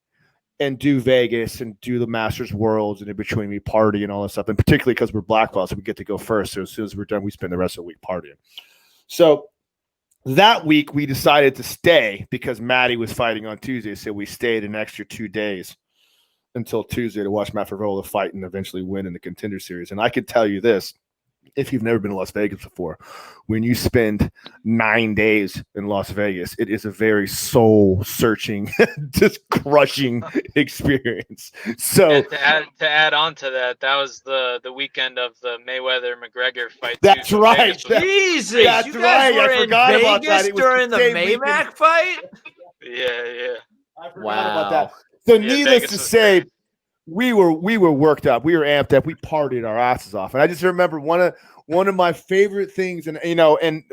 Speaker 3: and do Vegas and do the Masters Worlds, and in between we party and all this stuff. And particularly because we're black belts, so we get to go first. So as soon as we're done, we spend the rest of the week partying. So that week we decided to stay because Maddie was fighting on Tuesday. So we stayed an extra 2 days until Tuesday to watch Matt Frevola fight and eventually win in the Contender Series. And I can tell you this, if you've never been to Las Vegas before, when you spend 9 days in Las Vegas, it is a very soul-searching, just crushing experience. So
Speaker 2: and to add on to that, that was the weekend of the Mayweather-McGregor fight.
Speaker 3: That's right.
Speaker 1: Jesus,
Speaker 3: that's
Speaker 1: you guys
Speaker 3: right.
Speaker 1: were
Speaker 3: I forgot
Speaker 1: in
Speaker 3: about
Speaker 1: Vegas
Speaker 3: that. It was
Speaker 1: during the
Speaker 3: Maymac
Speaker 1: Maymac fight.
Speaker 2: Yeah.
Speaker 3: I forgot about that. So needless to say, we were worked up. We were amped up. We partied our asses off. And I just remember one of my favorite things, and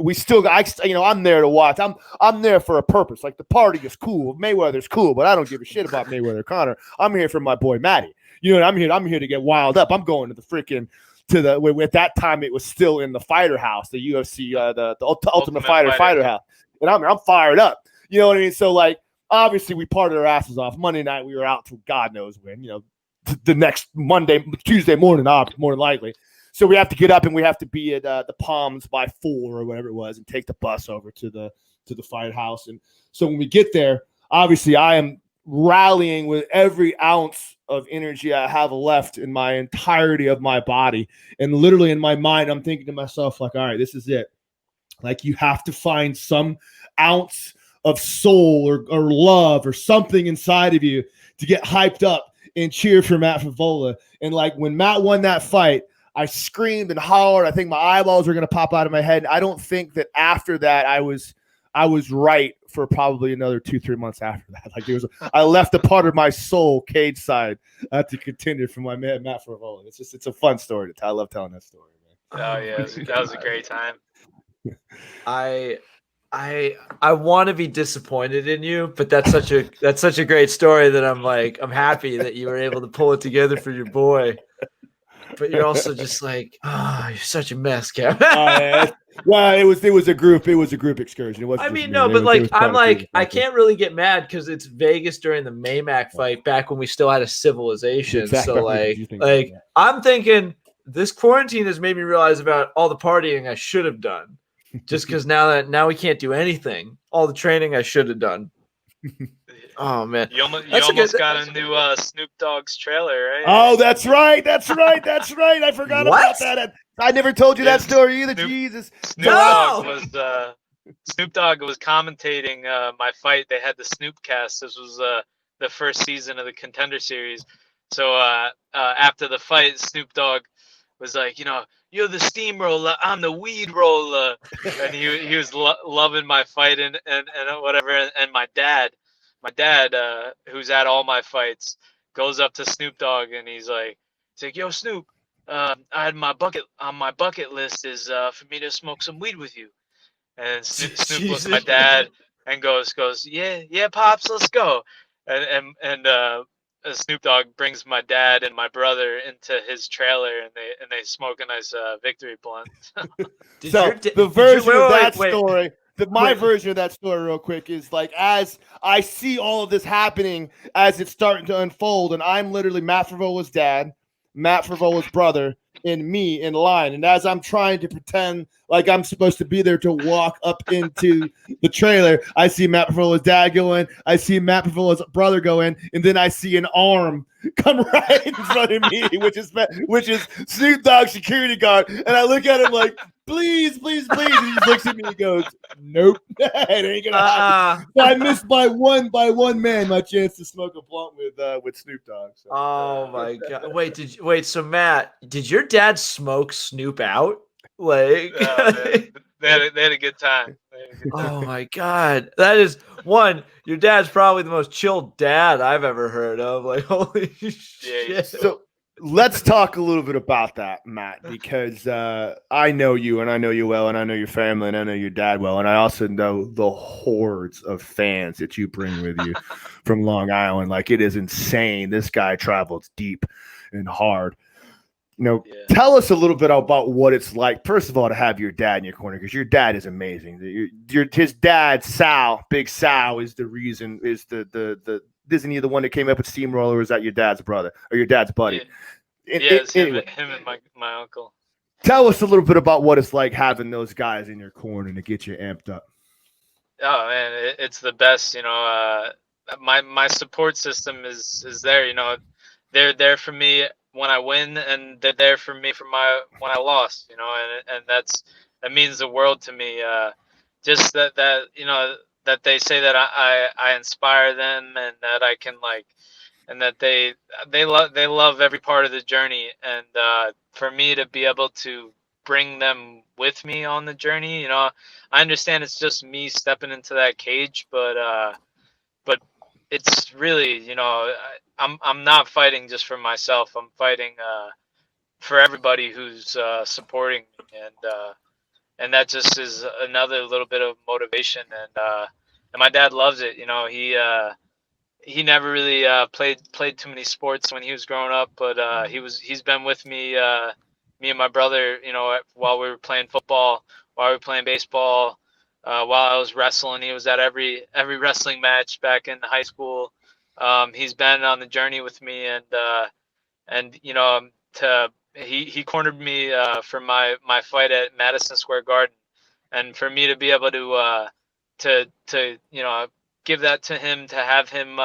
Speaker 3: we still, I'm there to watch. I'm there for a purpose. Like, the party is cool. Mayweather's cool, but I don't give a shit about Mayweather Conor. I'm here for my boy Matty. You know, I'm here to get wild up. I'm going to the freaking at that time it was still in the Fighter House, the UFC, the Ultimate Fighter House, and I'm fired up. You know what I mean? So like, obviously we partied our asses off. Monday night we were out till God knows when. You know, the next Tuesday morning, more than likely. So we have to get up and we have to be at the Palms by 4 or whatever it was, and take the bus over to the Fight House. And so when we get there, obviously I am rallying with every ounce of energy I have left in my entirety of my body. And literally in my mind, I'm thinking to myself, like, all right, this is it. Like, you have to find some ounce of soul or love or something inside of you to get hyped up and cheer for Matt Frevola. And like, when Matt won that fight, I screamed and hollered. I think my eyeballs were going to pop out of my head. I don't think that after that I was right for probably another 2-3 months after that. Like, I left a part of my soul cage side to continue for my man Matt Frevola. It's a fun story to tell. I love telling that story, man.
Speaker 2: Oh yeah, that was a great time.
Speaker 1: I want to be disappointed in you, but that's such a great story that I'm happy that you were able to pull it together for your boy. but you're also just like, oh, you're such a mess, Kevin.
Speaker 3: Yeah. Well, it was a group excursion. It wasn't.
Speaker 1: I mean,
Speaker 3: just
Speaker 1: no,
Speaker 3: me.
Speaker 1: but
Speaker 3: There
Speaker 1: like,
Speaker 3: was
Speaker 1: I'm
Speaker 3: quite a few
Speaker 1: like,
Speaker 3: of us.
Speaker 1: I can't really get mad because it's Vegas during the Maymac fight back when we still had a civilization.
Speaker 3: Exactly.
Speaker 1: So like I'm thinking this quarantine has made me realize about all the partying I should have done. Just because now we can't do anything. All the training I should have done. Oh man,
Speaker 2: You almost got a new Snoop Dogg's trailer, right?
Speaker 3: Oh, that's right. I forgot about that. I never told you that story either. Jesus.
Speaker 2: Snoop Dogg was commentating my fight. They had the Snoop cast. This was the first season of the Contender Series. So after the fight, Snoop Dogg was like, you're the steamroller, I'm the weed roller, and he was loving my fight and whatever. And my dad, who's at all my fights, goes up to Snoop Dogg and he's like, yo, Snoop, I had my bucket list is for me to smoke some weed with you. And Snoop looks at my dad and goes, yeah, pops, let's go. And Snoop Dogg brings my dad and my brother into his trailer, and they smoke a nice victory blunt.
Speaker 3: The version of that story, my version of that story, real quick, is like as I see all of this happening as it's starting to unfold, and I'm literally Matt Frevola's dad, Matt Frevola's brother, and me in line. And as I'm trying to pretend like I'm supposed to be there to walk up into the trailer, I see Matt Frevola's dad go in, I see Matt Frevola's brother go in, and then I see an arm come right in front of me, which is Snoop Dogg's security guard. And I look at him like, please. And he looks at me and goes, nope, it ain't gonna happen. So I missed by one man my chance to smoke a blunt with Snoop Dogg. So.
Speaker 1: Oh my God! Wait. So Matt, did your dad smoke Snoop out? Like
Speaker 2: they had a good time.
Speaker 1: Oh my God, that is one. Your dad's probably the most chill dad I've ever heard of. Like holy shit.
Speaker 3: So let's talk a little bit about that, Matt, because I know you and I know you well, and I know your family and I know your dad well, and I also know the hordes of fans that you bring with you from Long Island. Like it is insane. This guy travels deep and hard. Tell us a little bit about what it's like, first of all, to have your dad in your corner, because your dad is amazing. His dad, Sal, Big Sal, is the reason, is the isn't he the one that came up with Steamroller, or is that your dad's brother or your dad's buddy?
Speaker 2: It's him and my uncle.
Speaker 3: Tell us a little bit about what it's like having those guys in your corner to get you amped up.
Speaker 2: Oh man, it's the best. My support system is there. They're there for me when I win, and they're there for me when I lost. And that means the world to me. Just that that they say that I inspire them, and that I can and that they love every part of the journey, and for me to be able to bring them with me on the journey, I understand it's just me stepping into that cage, but it's really, I'm not fighting just for myself. I'm fighting for everybody who's supporting me, and that just is another little bit of motivation. And my dad loves it. He never really played too many sports when he was growing up, but he's been with me, me and my brother, while we were playing football, while we were playing baseball, while I was wrestling. He was at every wrestling match back in high school. He's been on the journey with me, and he cornered me for my fight at Madison Square Garden, and for me to be able to give that to him, to have him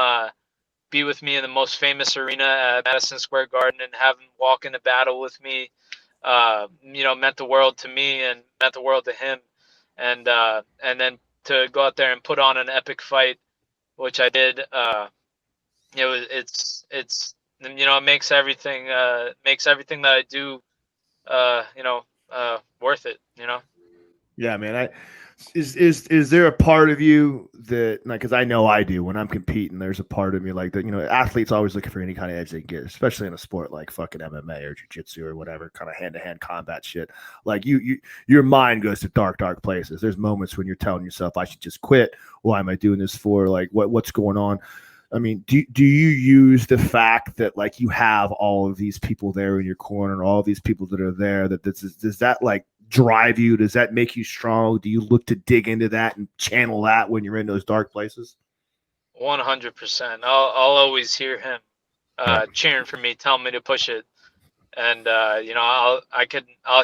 Speaker 2: be with me in the most famous arena at Madison Square Garden, and have him walk into battle with me, meant the world to me and meant the world to him. And then to go out there and put on an epic fight, which I did, it makes everything that I do, worth it.
Speaker 3: Yeah, man. Is there a part of you that, like, because I know I do when I'm competing, there's a part of me like that, athletes always looking for any kind of edge they can get, especially in a sport like fucking MMA or jiu-jitsu or whatever kind of hand-to-hand combat shit. Like your mind goes to dark places. There's moments when you're telling yourself, I should just quit. Why am I doing this for? Like what's going on? I mean, do you use the fact that like you have all of these people there in your corner, all these people that are there, does that like drive you? Does that make you strong? Do you look to dig into that and channel that when you're in those dark places?
Speaker 2: 100%. I'll always hear him cheering for me, telling me to push it, and I'll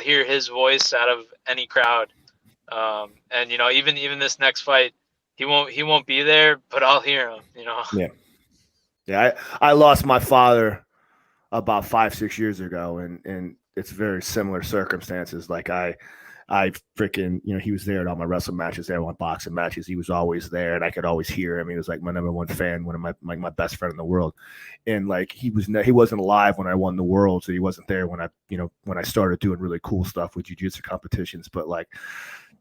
Speaker 2: hear his voice out of any crowd. And even this next fight, he won't be there, but I'll hear him.
Speaker 3: Yeah. I lost my father about 5-6 years ago, and it's very similar circumstances. Like I freaking, he was there at all my wrestling matches, there, my boxing matches. He was always there, and I could always hear him. He was like my number one fan, one of my best friend in the world. And like he wasn't alive when I won the world, so he wasn't there when I started doing really cool stuff with jiu-jitsu competitions. But like,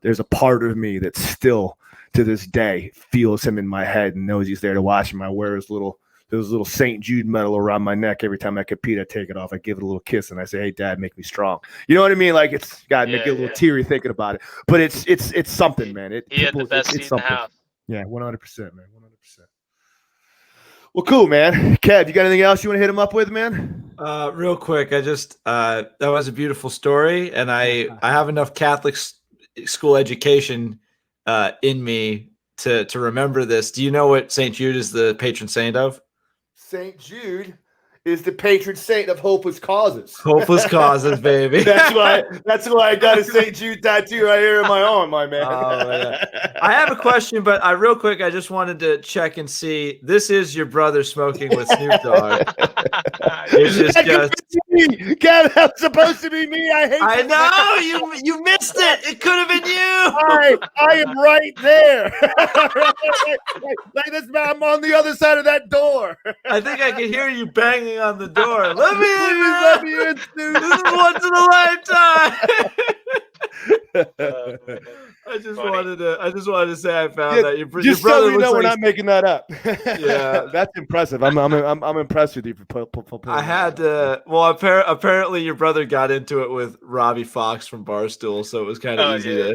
Speaker 3: there's a part of me that still to this day feels him in my head and knows he's there to watch him. I wear his little St. Jude medal around my neck every time I compete. I take it off, I give it a little kiss, and I say, "Hey, Dad, make me strong." You know what I mean? Like, it's got make you a little teary thinking about it. But it's something, man.
Speaker 2: He had the best seat in the house.
Speaker 3: Yeah, 100%, man, 100%. Well, cool, man. Kev, you got anything else you want to hit him up with, man?
Speaker 1: Real quick, I just that was a beautiful story, and I have enough Catholic school education in me to remember this. Do you know what St. Jude is the patron saint of?
Speaker 3: St. Jude is the patron saint of hopeless causes.
Speaker 1: Hopeless causes, baby.
Speaker 3: That's why I got a St. Jude tattoo right here in my arm, my man.
Speaker 1: Oh, yeah. I have a question, but real quick, I just wanted to check and see. This is your brother smoking with Snoop Dogg. It's just
Speaker 3: Kev, that's supposed to be me.
Speaker 1: I know you missed it. It could have been you.
Speaker 3: I am right there. Like this, man. I'm on the other side of that door.
Speaker 1: I think I can hear you banging on the door. Let me in, Snoop. This is once in a lifetime. I just wanted to say I found that your brother.
Speaker 3: So you know,
Speaker 1: we're
Speaker 3: not making that up.
Speaker 1: Yeah,
Speaker 3: that's impressive. I'm impressed with you for
Speaker 1: I had to. Well, apparently your brother got into it with Robbie Fox from Barstool, so it was kind of easy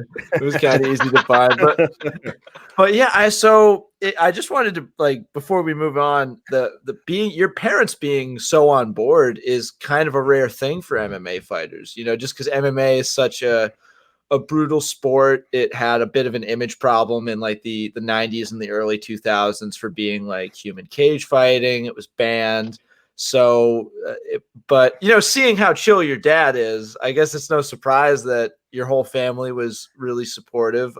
Speaker 1: to find. But yeah, I just wanted to, like, before we move on, your parents being so on board is kind of a rare thing for MMA fighters. Just because MMA is such a brutal sport. It had a bit of an image problem in like the 90s and the early 2000s for being like human cage fighting. It was banned. So, but seeing how chill your dad is, I guess it's no surprise that your whole family was really supportive.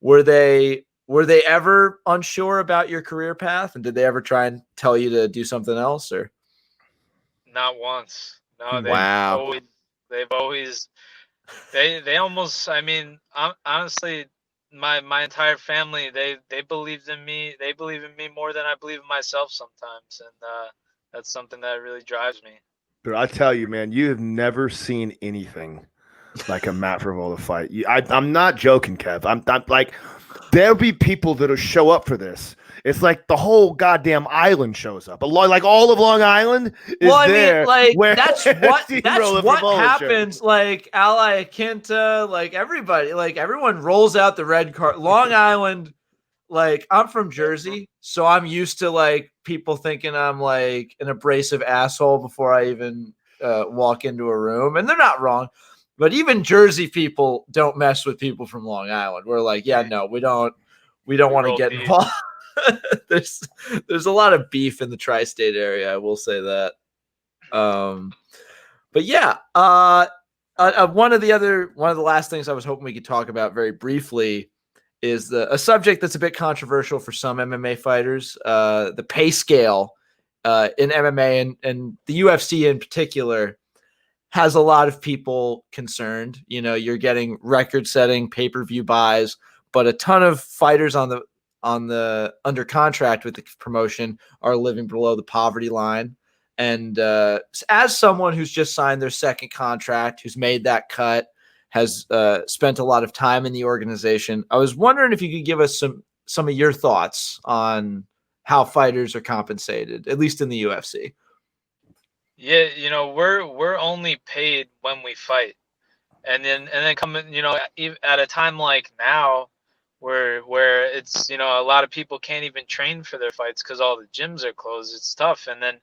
Speaker 1: Were they ever unsure about your career path, and did they ever try and tell you to do something else, or?
Speaker 2: Not once. No, they've always they almost, I mean, honestly, my entire family, they believed in me. They believe in me more than I believe in myself sometimes, and that's something that really drives me.
Speaker 3: But I tell you, man, you have never seen anything like a Matt Frevola fight. I'm not joking, Kev. I'm like, there'll be people that'll show up for this. It's like the whole goddamn island shows up. Like all of Long Island is there.
Speaker 1: Like that's what happens. Shows. Like Ally Akinta, like everybody, like everyone rolls out the red card. Long Island, like I'm from Jersey, so I'm used to like people thinking I'm like an abrasive asshole before I even walk into a room, and they're not wrong. But even Jersey people don't mess with people from Long Island. We're like, yeah, no, we don't want to get involved. There's a lot of beef in the tri-state area, I will say that. But yeah, one of the last things I was hoping we could talk about very briefly is a subject that's a bit controversial for some MMA fighters, the pay scale in MMA and the UFC in particular has a lot of people concerned. You're getting record-setting pay-per-view buys, but a ton of fighters on the under contract with the promotion are living below the poverty line. And as someone who's just signed their second contract, who's made that cut, has spent a lot of time in the organization, I was wondering if you could give us some of your thoughts on how fighters are compensated, at least in the UFC.
Speaker 2: Yeah, we're only paid when we fight, and then coming, at a time like now, where it's, you know, a lot of people can't even train for their fights because all the gyms are closed. It's tough. And then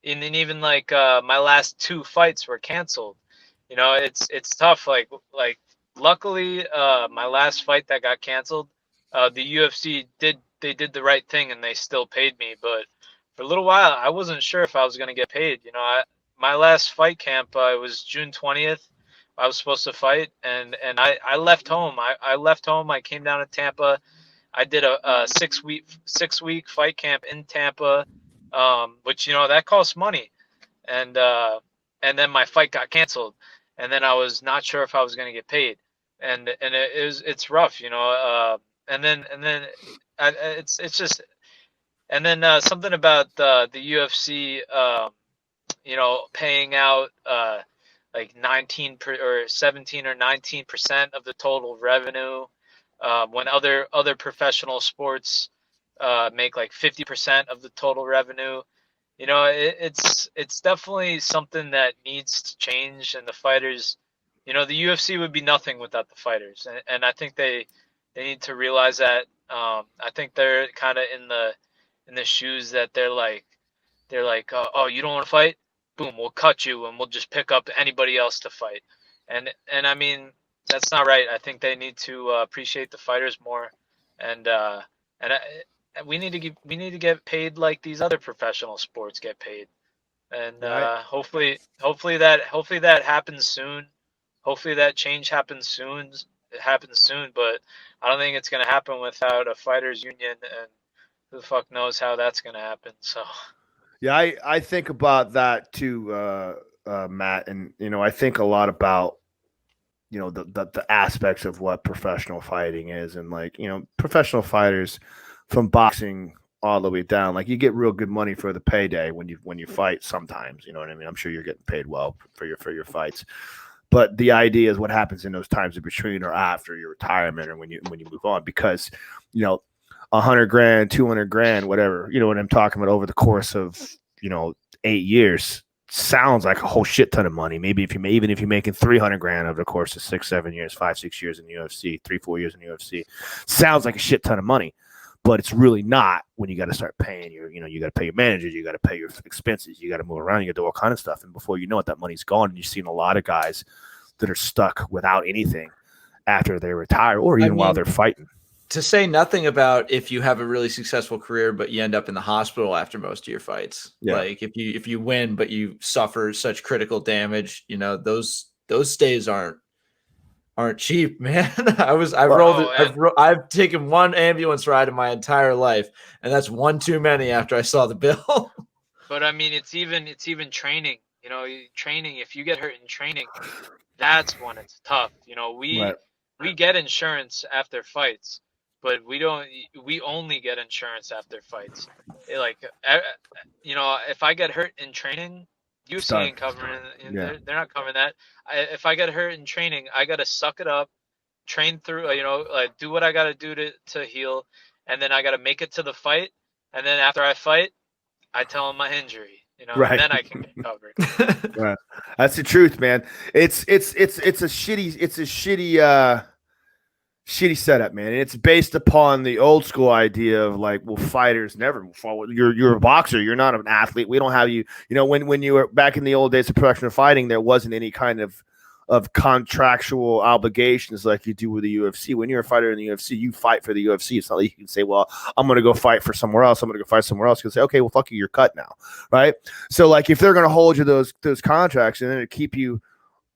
Speaker 2: even like my last 2 fights were canceled. You know, it's tough. Like luckily my last fight that got canceled, the UFC did the right thing and they still paid me. But for a little while, I wasn't sure if I was gonna get paid. You know, my last fight camp, it was June 20th. I was supposed to fight, and I left home. I left home. I came down to Tampa. I did a 6 week fight camp in Tampa, which, you know, that costs money, and then my fight got canceled, and then I was not sure if I was gonna get paid, and it's rough, you know. It's just, and then something about the UFC, you know, paying out like 17 or 19% of the total revenue, when other professional sports make like 50% of the total revenue. You know, it's definitely something that needs to change, and the fighters, you know, the UFC would be nothing without the fighters, and I think they need to realize that. I think they're kind of in the shoes that they're like, oh, you don't want to fight? Boom, we'll cut you and we'll just pick up anybody else to fight. And I mean, that's not right. I think they need to appreciate the fighters more, and we need to get paid like these other professional sports get paid. And hopefully that happens soon. Hopefully that change happens soon. It happens soon, but I don't think it's gonna happen without a fighters union, and who the fuck knows how that's gonna happen. So.
Speaker 3: Yeah, I think about that too, Matt, and you know, I think a lot about, you know, the aspects of what professional fighting is, and like, you know, professional fighters from boxing all the way down, like you get real good money for the payday when you fight sometimes, you know what I mean? I'm sure you're getting paid well for your fights. But the idea is what happens in those times in between or after your retirement or when you move on, because, you know, 100 grand, 200 grand, whatever, you know what I'm talking about, over the course of, you know, 8 years sounds like a whole shit ton of money. Maybe even if you're making 300 grand over the course of 6, 7 years, 5, 6 years in the UFC, 3, 4 years in the UFC, sounds like a shit ton of money, but it's really not when you got to start paying you got to pay your managers, you got to pay your expenses, you got to move around, you got to do all kind of stuff. And before you know it, that money's gone. And you've seen a lot of guys that are stuck without anything after they retire or even while they're fighting.
Speaker 1: To say nothing about if you have a really successful career, but you end up in the hospital after most of your fights. Yeah. Like if you win, but you suffer such critical damage, you know, those stays aren't cheap, man. I've taken one ambulance ride in my entire life, and that's one too many after I saw the bill.
Speaker 2: But I mean, it's even training, you know, training. If you get hurt in training, that's when it's tough. You know, we get insurance after fights, but we only get insurance after fights. You know, if I get hurt in training, UFC ain't covering it. They're not covering that. If I get hurt in training, I got to suck it up, train through, you know, like do what I got to do to heal. And then I got to make it to the fight. And then after I fight, I tell them my injury, you know, and then I can get covered.
Speaker 3: Right. That's the truth, man. It's a shitty setup, man. And it's based upon the old school idea of like, well, fighters never fall. You're a boxer. You're not an athlete. We don't have you. You know, when you were back in the old days of professional fighting, there wasn't any kind of contractual obligations like you do with the UFC. When you're a fighter in the UFC, you fight for the UFC. It's not like you can say, well, I'm going to go fight for somewhere else. I'm going to go fight somewhere else. You can say, okay, well, fuck you, you're cut now, right? So like if they're going to hold you those contracts and then to keep you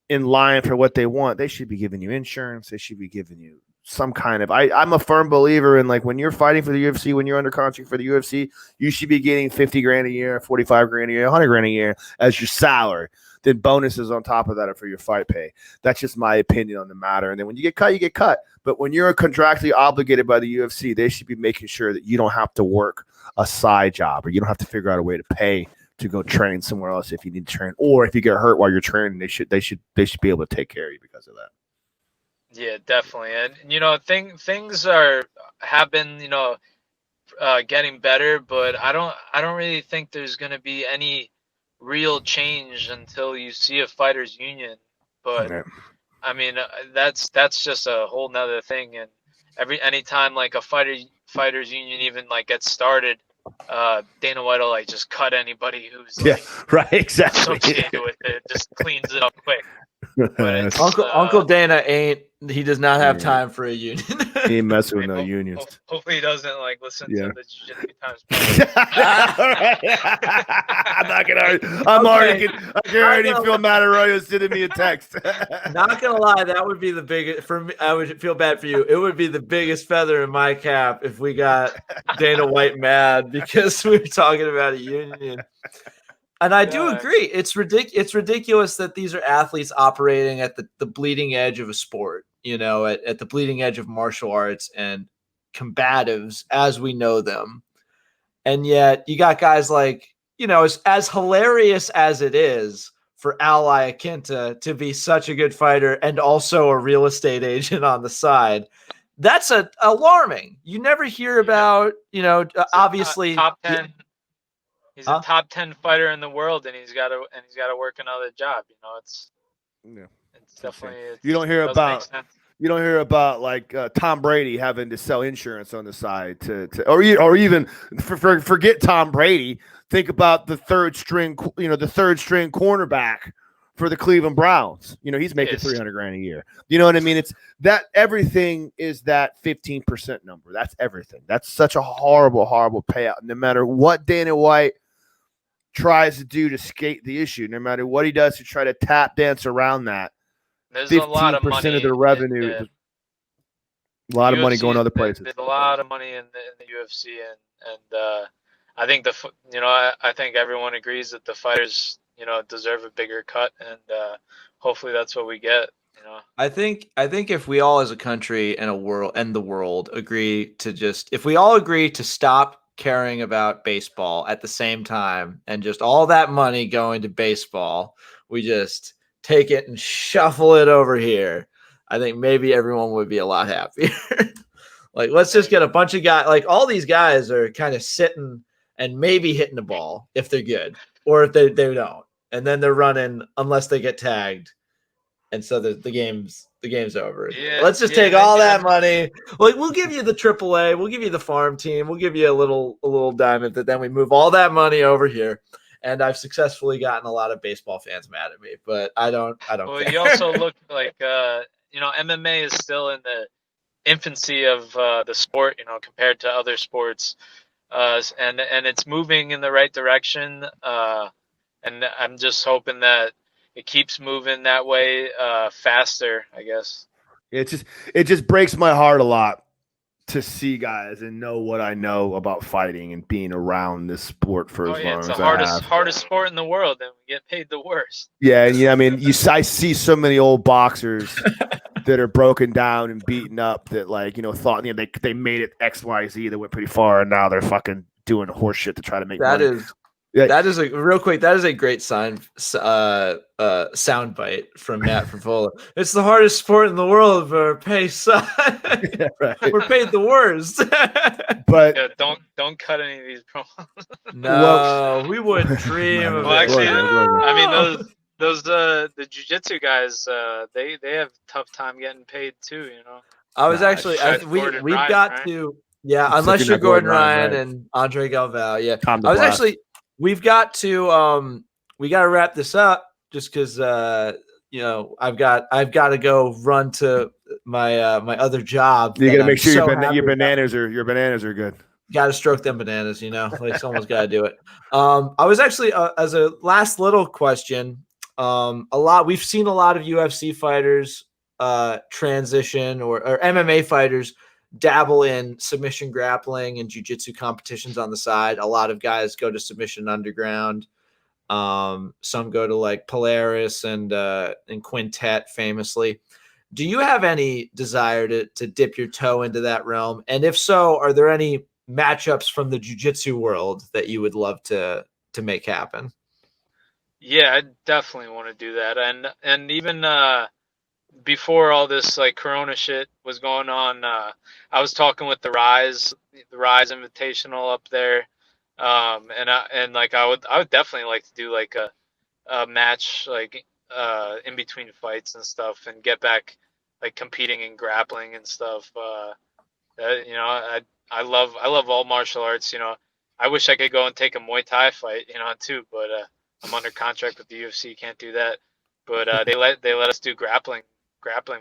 Speaker 3: in line for what they want, they should be giving you insurance. They should be giving you some kind of, I'm a firm believer in like when you're fighting for the UFC, when you're under contract for the UFC, you should be getting 50 grand a year, 45 grand a year, 100 grand a year as your salary. Then bonuses on top of that are for your fight pay. That's just my opinion on the matter. And then when you get cut, you get cut. But when you're contractually obligated by the UFC, they should be making sure that you don't have to work a side job or you don't have to figure out a way to pay to go train somewhere else if you need to train, or if you get hurt while you're training, they should be able to take care of you because of that.
Speaker 2: Yeah, definitely. And you know, things have been, you know, getting better, but I don't really think there's going to be any real change until you see a fighters union. But I mean, that's just a whole nother thing. anytime like a fighters union even like gets started, Dana White will like just cut anybody who's like
Speaker 3: right, exactly
Speaker 2: associated with it, just cleans it up quick. But it's,
Speaker 1: Uncle Dana he does not have time for a union.
Speaker 3: He ain't messing with no unions.
Speaker 2: Hopefully he doesn't like listen to the Jiu-Jitsu Times
Speaker 3: I can already feel Matt Arroyo sending me a text.
Speaker 1: Not gonna lie, that would be the biggest for me. I would feel bad for you. It would be the biggest feather in my cap if we got Dana White mad because we were talking about a union. And I do agree. It's ridiculous that these are athletes operating at the bleeding edge of a sport, at the bleeding edge of martial arts and combatives as we know them. And yet you got guys like, as hilarious as it is for Al Iaquinta to be such a good fighter and also a real estate agent on the side, that's alarming. You never hear about, obviously
Speaker 2: top 10. He's a top 10 fighter in the world, and he's got to work another job. It's definitely.
Speaker 3: You don't hear about like Tom Brady having to sell insurance on the side or even forget Tom Brady. Think about the third string cornerback for the Cleveland Browns. He's making $300,000 a year. You know what I mean? It's that everything is that 15% number. That's everything. That's such a horrible, horrible payout. No matter what Dana White tries to do to skate the issue, no matter what he does to try to tap dance around that,
Speaker 2: there's 15% a lot of money
Speaker 3: of their revenue, a lot of money going other places.
Speaker 2: There's a lot of money in the UFC, and I think I think everyone agrees that the fighters deserve a bigger cut, and hopefully that's what we get.
Speaker 1: I think if we all as a country and the world agree to if we all agree to stop caring about baseball at the same time and just all that money going to baseball, we just take it and shuffle it over here, I think maybe everyone would be a lot happier. Like, let's just get a bunch of guys. Like, all these guys are kind of sitting and maybe hitting the ball if they're good, or if they don't, and then they're running unless they get tagged, and so the game's over. Let's just take all that money. Like, we'll give you the AAA, we'll give you the farm team, we'll give you a little diamond, that then we move all that money over here. And I've successfully gotten a lot of baseball fans mad at me, but I don't.
Speaker 2: Well,
Speaker 1: care.
Speaker 2: You also look like MMA is still in the infancy of the sport, compared to other sports, and it's moving in the right direction. And I'm just hoping that it keeps moving that way faster, I guess.
Speaker 3: It just breaks my heart a lot to see guys and know what I know about fighting and being around this sport for as long as I have.
Speaker 2: It's the hardest sport in the world, and we get paid the worst.
Speaker 3: Yeah, and I mean, I see so many old boxers that are broken down and beaten up that, like, thought they made it XYZ, they went pretty far, and now they're fucking doing horse shit to try to make money.
Speaker 1: That is a great sound bite from Matt Frevola. It's the hardest sport in the world for pay, son. Yeah, right. We're paid the worst.
Speaker 3: But
Speaker 2: don't cut any of these promos.
Speaker 1: No, we wouldn't dream of it.
Speaker 2: Well, actually, I mean those the jiu-jitsu guys, they have a tough time getting paid too.
Speaker 1: I was we've got to. Yeah, unless you're Gordon Ryan and Andre Galvao. Yeah, we've got to we got to wrap this up just because I've got to go run to my my other job.
Speaker 3: You got to make sure your bananas are good.
Speaker 1: Got to stroke them bananas, like someone's got to do it. I was actually as a last little question, we've seen a lot of UFC fighters transition or MMA fighters dabble in submission grappling and jiu-jitsu competitions on the side. A lot of guys go to Submission Underground. Some go to like Polaris and Quintet famously. Do you have any desire to dip your toe into that realm? And if so, are there any matchups from the jiu-jitsu world that you would love to make happen?
Speaker 2: Yeah, I definitely want to do that. And even before all this like Corona shit was going on, I was talking with the Rise Invitational up there, and I would definitely like to do like a match like in between fights and stuff, and get back like competing in grappling and stuff. You know, I love all martial arts. You know, I wish I could go and take a Muay Thai fight, you know, too, but I'm under contract with the UFC, can't do that. But they let us do grappling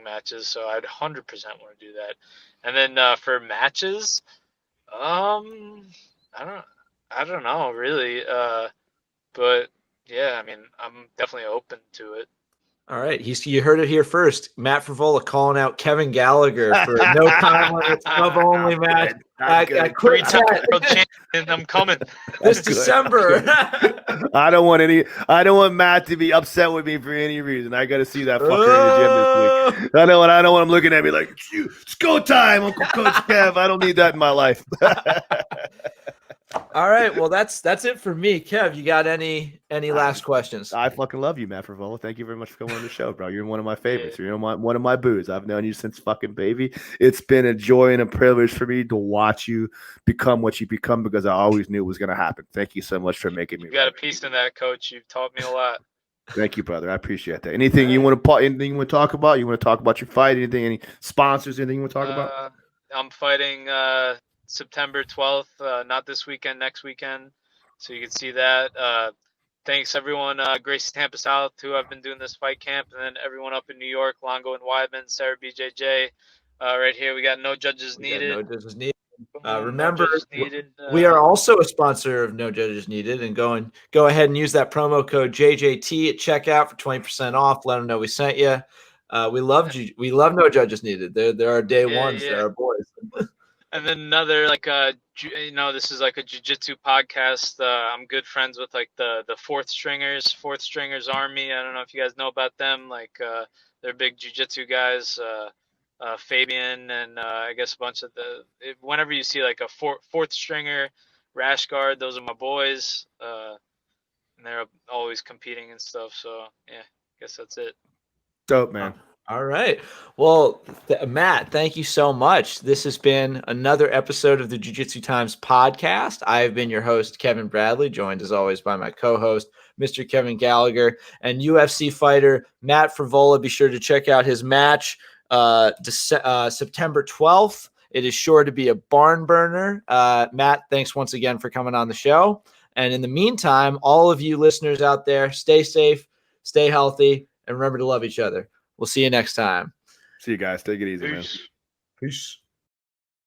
Speaker 2: matches, so I'd 100% want to do that. And then for matches, I don't I don't know really, but yeah, I mean, I'm definitely open to it.
Speaker 1: All right, you heard it here first. Matt Frevola calling out Kevin Gallagher for a no time limit sub only match at Quick
Speaker 2: Three-time
Speaker 1: Chat
Speaker 2: world champion, I'm coming.
Speaker 1: this December.
Speaker 3: I don't want Matt to be upset with me for any reason. I got to see that fucker in the gym this week. I don't want him looking at me like it's go time, Uncle Coach Kev. I don't need that in my life.
Speaker 1: All right, well that's it for me. Kev, you got any last questions?
Speaker 3: I fucking love you, Matt Frevola. Thank you very much for coming on the show, bro. You're one of my favorites. You're one of my boos. I've known you since fucking baby. It's been a joy and a privilege for me to watch you become what you become because I always knew it was going to happen. Thank you so much for making me.
Speaker 2: You got a piece in that, Coach. You've taught me a lot.
Speaker 3: Thank you, brother. I appreciate that. Anything you want to talk about? You want to talk about your fight? Anything? Any sponsors? Anything you want to talk about?
Speaker 2: I'm fighting September 12th, not this weekend, next weekend. So you can see that. Thanks, everyone. Gracie Tampa South, who I've been doing this fight camp, and then everyone up in New York, Longo and Weidman, Sarah BJJ. Right here, we got No Judges Needed.
Speaker 1: No Judges Needed. Remember,
Speaker 2: Judges Needed.
Speaker 1: We are also a sponsor of No Judges Needed, and go ahead and use that promo code JJT at checkout for 20% off. Let them know we sent you. We love No Judges Needed. They're our day ones. Yeah. They're our boys.
Speaker 2: And then another, like, this is like a jiu-jitsu podcast. I'm good friends with like the Fourth Stringers Army. I don't know if you guys know about them. Like, they're big jiu-jitsu guys. Fabian and I guess a bunch of whenever you see like a fourth stringer, rash guard, those are my boys. And they're always competing and stuff. So yeah, I guess that's it.
Speaker 3: Dope, man.
Speaker 1: All right. Well, Matt, thank you so much. This has been another episode of the Jiu-Jitsu Times podcast. I have been your host, Kevin Bradley, joined as always by my co-host, Mr. Kevin Gallagher, and UFC fighter Matt Frevola. Be sure to check out his match September 12th. It is sure to be a barn burner. Matt, thanks once again for coming on the show. And in the meantime, all of you listeners out there, stay safe, stay healthy, and remember to love each other. We'll see you next time.
Speaker 3: See you guys. Take it easy, man.
Speaker 1: Peace.